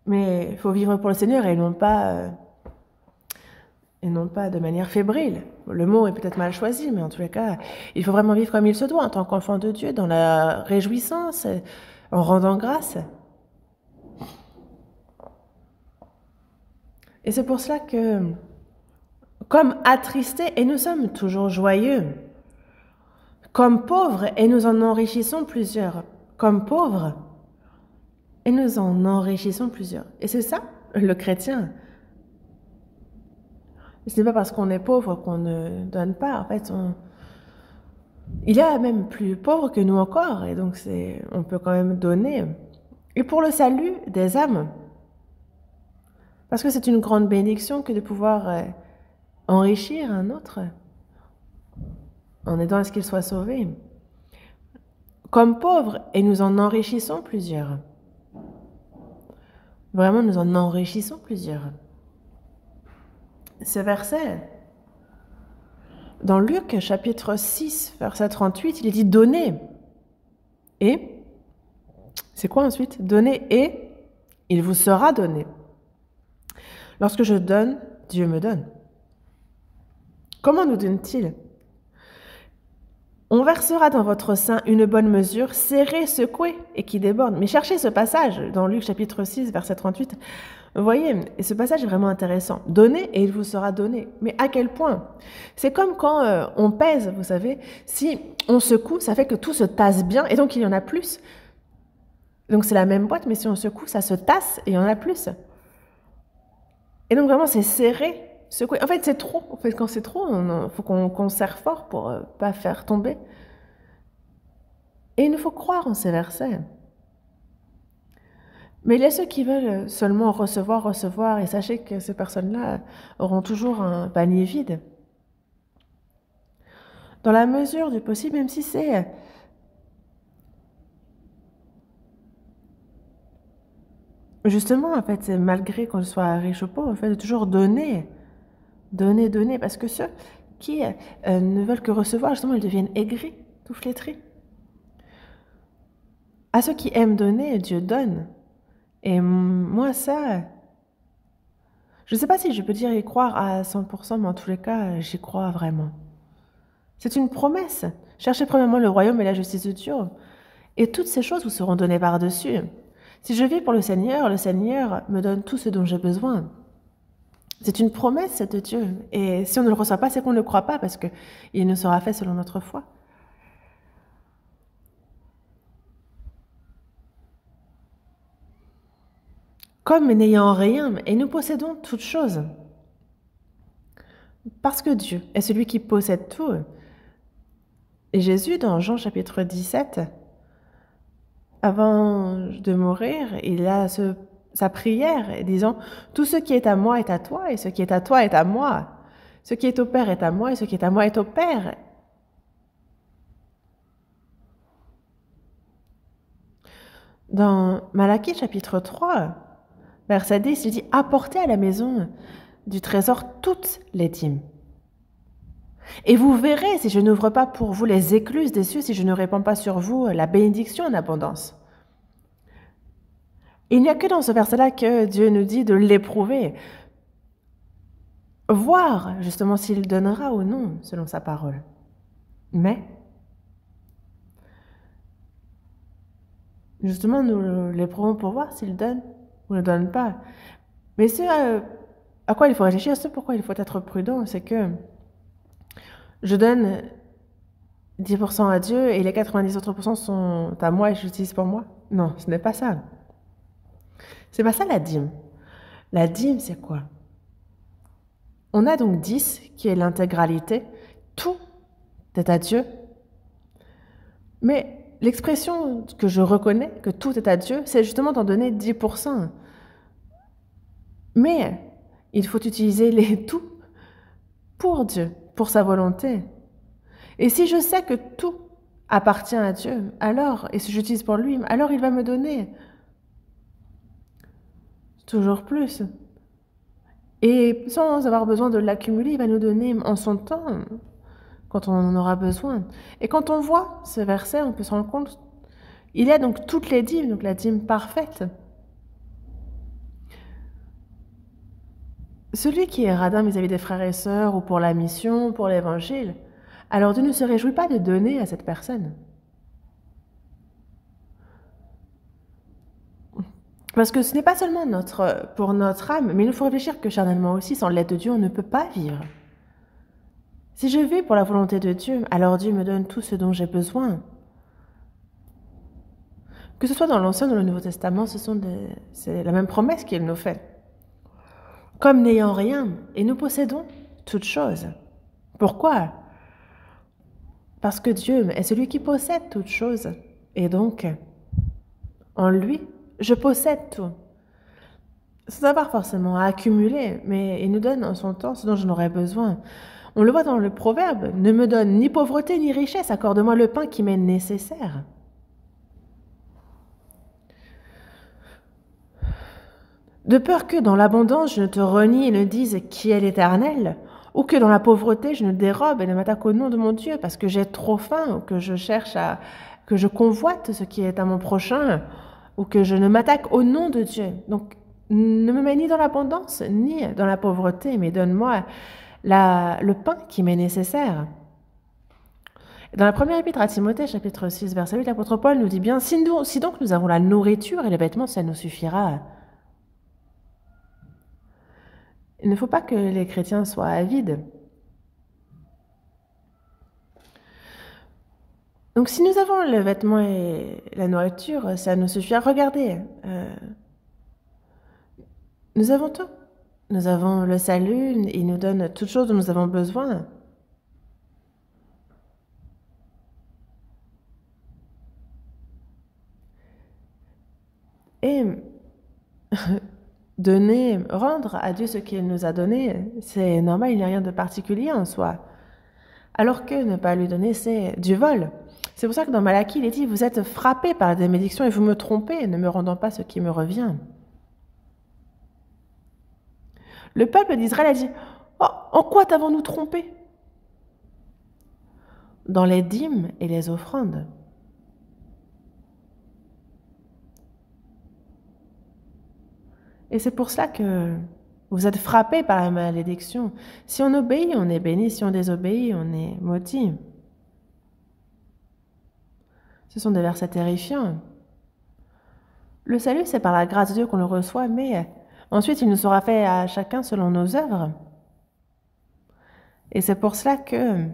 Mais il faut vivre pour le Seigneur et non pas de manière fébrile. Le mot est peut-être mal choisi, mais en tous les cas, il faut vraiment vivre comme il se doit en tant qu'enfant de Dieu, dans la réjouissance, en rendant grâce. Et c'est pour cela que, comme attristés, et nous sommes toujours joyeux, comme pauvres, et nous en enrichissons plusieurs, comme pauvres, et nous en enrichissons plusieurs. Et c'est ça, le chrétien. Ce n'est pas parce qu'on est pauvre qu'on ne donne pas. En fait, il y a même plus pauvre que nous encore, et donc on peut quand même donner. Et pour le salut des âmes, parce que c'est une grande bénédiction que de pouvoir enrichir un autre en aidant à ce qu'il soit sauvé. Comme pauvres, et nous en enrichissons plusieurs. Vraiment, nous en enrichissons plusieurs. Ce verset, dans Luc chapitre 6, verset 38, il est dit « Donnez ». Et, c'est quoi ensuite? « Donnez et il vous sera donné ». Lorsque je donne, Dieu me donne. Comment nous donne-t-il? On versera dans votre sein une bonne mesure, serrée, secouée et qui déborde. Mais cherchez ce passage dans Luc chapitre 6, verset 38. Vous voyez, et ce passage est vraiment intéressant. Donnez et il vous sera donné. Mais à quel point? C'est comme quand on pèse, vous savez. Si on secoue, ça fait que tout se tasse bien et donc il y en a plus. Donc c'est la même boîte, mais si on secoue, ça se tasse et il y en a plus. Et donc vraiment, c'est serré. Secoué. En fait, c'est trop. En fait, quand c'est trop, il faut qu'on serre fort pour ne pas faire tomber. Et il nous faut croire en ces versets. Mais il y a ceux qui veulent seulement recevoir, et sachez que ces personnes-là auront toujours un panier vide. Dans la mesure du possible, même si c'est justement, en fait, c'est malgré qu'on soit riche ou pauvre, en fait, de toujours donner. Donner, parce que ceux qui ne veulent que recevoir, justement, ils deviennent aigris, tout flétris. À ceux qui aiment donner, Dieu donne. Et moi, ça, je ne sais pas si je peux dire y croire à 100%, mais en tous les cas, j'y crois vraiment. C'est une promesse. Cherchez premièrement le royaume et la justice de Dieu, et toutes ces choses vous seront données par-dessus. Si je vis pour le Seigneur me donne tout ce dont j'ai besoin. C'est une promesse de Dieu. Et si on ne le reçoit pas, c'est qu'on ne le croit pas, parce qu'il ne sera fait selon notre foi. Comme n'ayant rien, et nous possédons toutes choses. Parce que Dieu est celui qui possède tout. Et Jésus, dans Jean chapitre 17, avant de mourir, il a sa prière, disant « Tout ce qui est à moi est à toi, et ce qui est à toi est à moi. Ce qui est au Père est à moi, et ce qui est à moi est au Père. » Dans Malachie chapitre 3, verset 10, il dit « Apportez à la maison du trésor toutes les dîmes. Et vous verrez si je n'ouvre pas pour vous les écluses des cieux, si je ne répands pas sur vous la bénédiction en abondance. » Il n'y a que dans ce verset-là que Dieu nous dit de l'éprouver, voir justement s'il donnera ou non selon sa parole. Mais, justement, nous l'éprouvons pour voir s'il donne ou ne donne pas. Mais ce à quoi il faut réfléchir, ce pourquoi il faut être prudent, c'est que je donne 10% à Dieu et les 90 autres pourcents sont à moi et je l'utilise pour moi. Non, ce n'est pas ça. C'est pas ça la dîme. La dîme, c'est quoi? On a donc 10 qui est l'intégralité. Tout est à Dieu. Mais l'expression que je reconnais, que tout est à Dieu, c'est justement d'en donner 10%. Mais il faut utiliser les tout pour Dieu, pour sa volonté. Et si je sais que tout appartient à Dieu, alors, et si j'utilise pour lui, alors il va me donner toujours plus. Et sans avoir besoin de l'accumuler, il va nous donner en son temps, quand on en aura besoin. Et quand on voit ce verset, on peut se rendre compte, il y a donc toutes les dîmes, donc la dîme parfaite. Celui qui est radin vis-à-vis des frères et sœurs, ou pour la mission, pour l'évangile, alors Dieu ne se réjouit pas de donner à cette personne. Parce que ce n'est pas seulement pour notre âme, mais il nous faut réfléchir que charnellement aussi, sans l'aide de Dieu, on ne peut pas vivre. Si je vis pour la volonté de Dieu, alors Dieu me donne tout ce dont j'ai besoin. Que ce soit dans l'Ancien ou dans le Nouveau Testament, c'est la même promesse qu'il nous fait. Comme n'ayant rien, et nous possédons toutes choses. Pourquoi? Parce que Dieu est celui qui possède toutes choses. Et donc, en lui, je possède tout. Sans avoir forcément à accumuler, mais il nous donne en son temps ce dont j'en aurais besoin. On le voit dans le proverbe, ne me donne ni pauvreté ni richesse, accorde-moi le pain qui m'est nécessaire. De peur que dans l'abondance je ne te renie et ne dise qui est l'Éternel, ou que dans la pauvreté je ne dérobe et ne m'attaque au nom de mon Dieu parce que j'ai trop faim, ou que je que je convoite ce qui est à mon prochain, ou que je ne m'attaque au nom de Dieu. Donc, ne me mets ni dans l'abondance, ni dans la pauvreté, mais donne-moi le pain qui m'est nécessaire. Dans la première épître à Timothée, chapitre 6, verset 8, l'apôtre Paul nous dit bien, si donc nous avons la nourriture et les vêtements, ça nous suffira. Il ne faut pas que les chrétiens soient avides. Donc si nous avons le vêtement et la nourriture, ça nous suffira. Regardez, nous avons tout. Nous avons le salut, il nous donne toutes choses dont nous avons besoin. Et donner, rendre à Dieu ce qu'il nous a donné, c'est normal, il n'y a rien de particulier en soi. Alors que ne pas lui donner, c'est du vol. C'est pour ça que dans Malachie, il est dit, vous êtes frappés par des malédictions et vous me trompez, ne me rendant pas ce qui me revient. Le peuple d'Israël a dit, oh, en quoi t'avons-nous trompé? Dans les dîmes et les offrandes. Et c'est pour cela que vous êtes frappés par la malédiction. Si on obéit, on est béni. Si on désobéit, on est maudit. Ce sont des versets terrifiants. Le salut, c'est par la grâce de Dieu qu'on le reçoit, mais ensuite, il nous sera fait à chacun selon nos œuvres. Et c'est pour cela que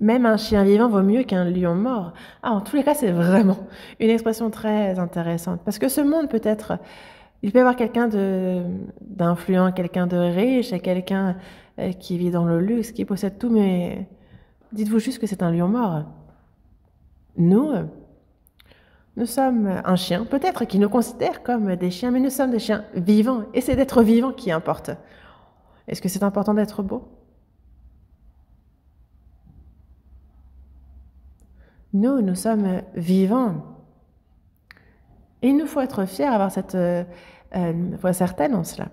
même un chien vivant vaut mieux qu'un lion mort. Ah, en tous les cas, c'est vraiment une expression très intéressante. Parce que ce monde peut être... Il peut y avoir quelqu'un d'influent, quelqu'un de riche, et quelqu'un qui vit dans le luxe, qui possède tout, mais dites-vous juste que c'est un lion mort. Nous sommes un chien, peut-être, qui nous considère comme des chiens, mais nous sommes des chiens vivants. Et c'est d'être vivant qui importe. Est-ce que c'est important d'être beau? Nous sommes vivants. Et il nous faut être fiers, avoir cette foi certaine en cela.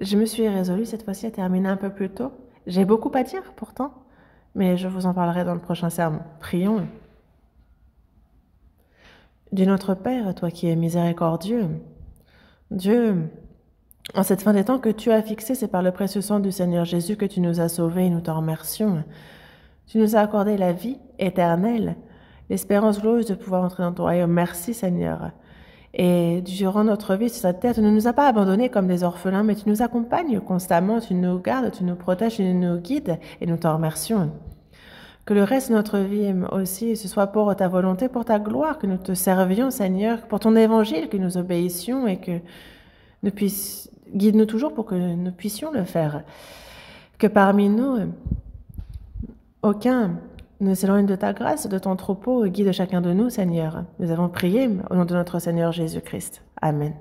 Je me suis résolue cette fois-ci à terminer un peu plus tôt. J'ai beaucoup à dire pourtant, mais je vous en parlerai dans le prochain sermon. Prions. Dieu notre Père, toi qui es miséricordieux, Dieu, en cette fin des temps que tu as fixée, c'est par le précieux sang du Seigneur Jésus que tu nous as sauvés et nous t'en remercions. Tu nous as accordé la vie éternelle, l'espérance glorieuse de pouvoir entrer dans ton royaume. Merci Seigneur. Et durant notre vie sur cette terre, tu ne nous as pas abandonnés comme des orphelins, mais tu nous accompagnes constamment, tu nous gardes, tu nous protèges, tu nous guides, et nous t'en remercions. Que le reste de notre vie aussi, ce soit pour ta volonté, pour ta gloire, que nous te servions, Seigneur, pour ton évangile, que nous obéissions et que nous puissions, guide-nous toujours pour que nous puissions le faire. Que parmi nous, aucun ne s'éloigne de ta grâce, de ton troupeau, guide chacun de nous, Seigneur. Nous avons prié au nom de notre Seigneur Jésus-Christ. Amen.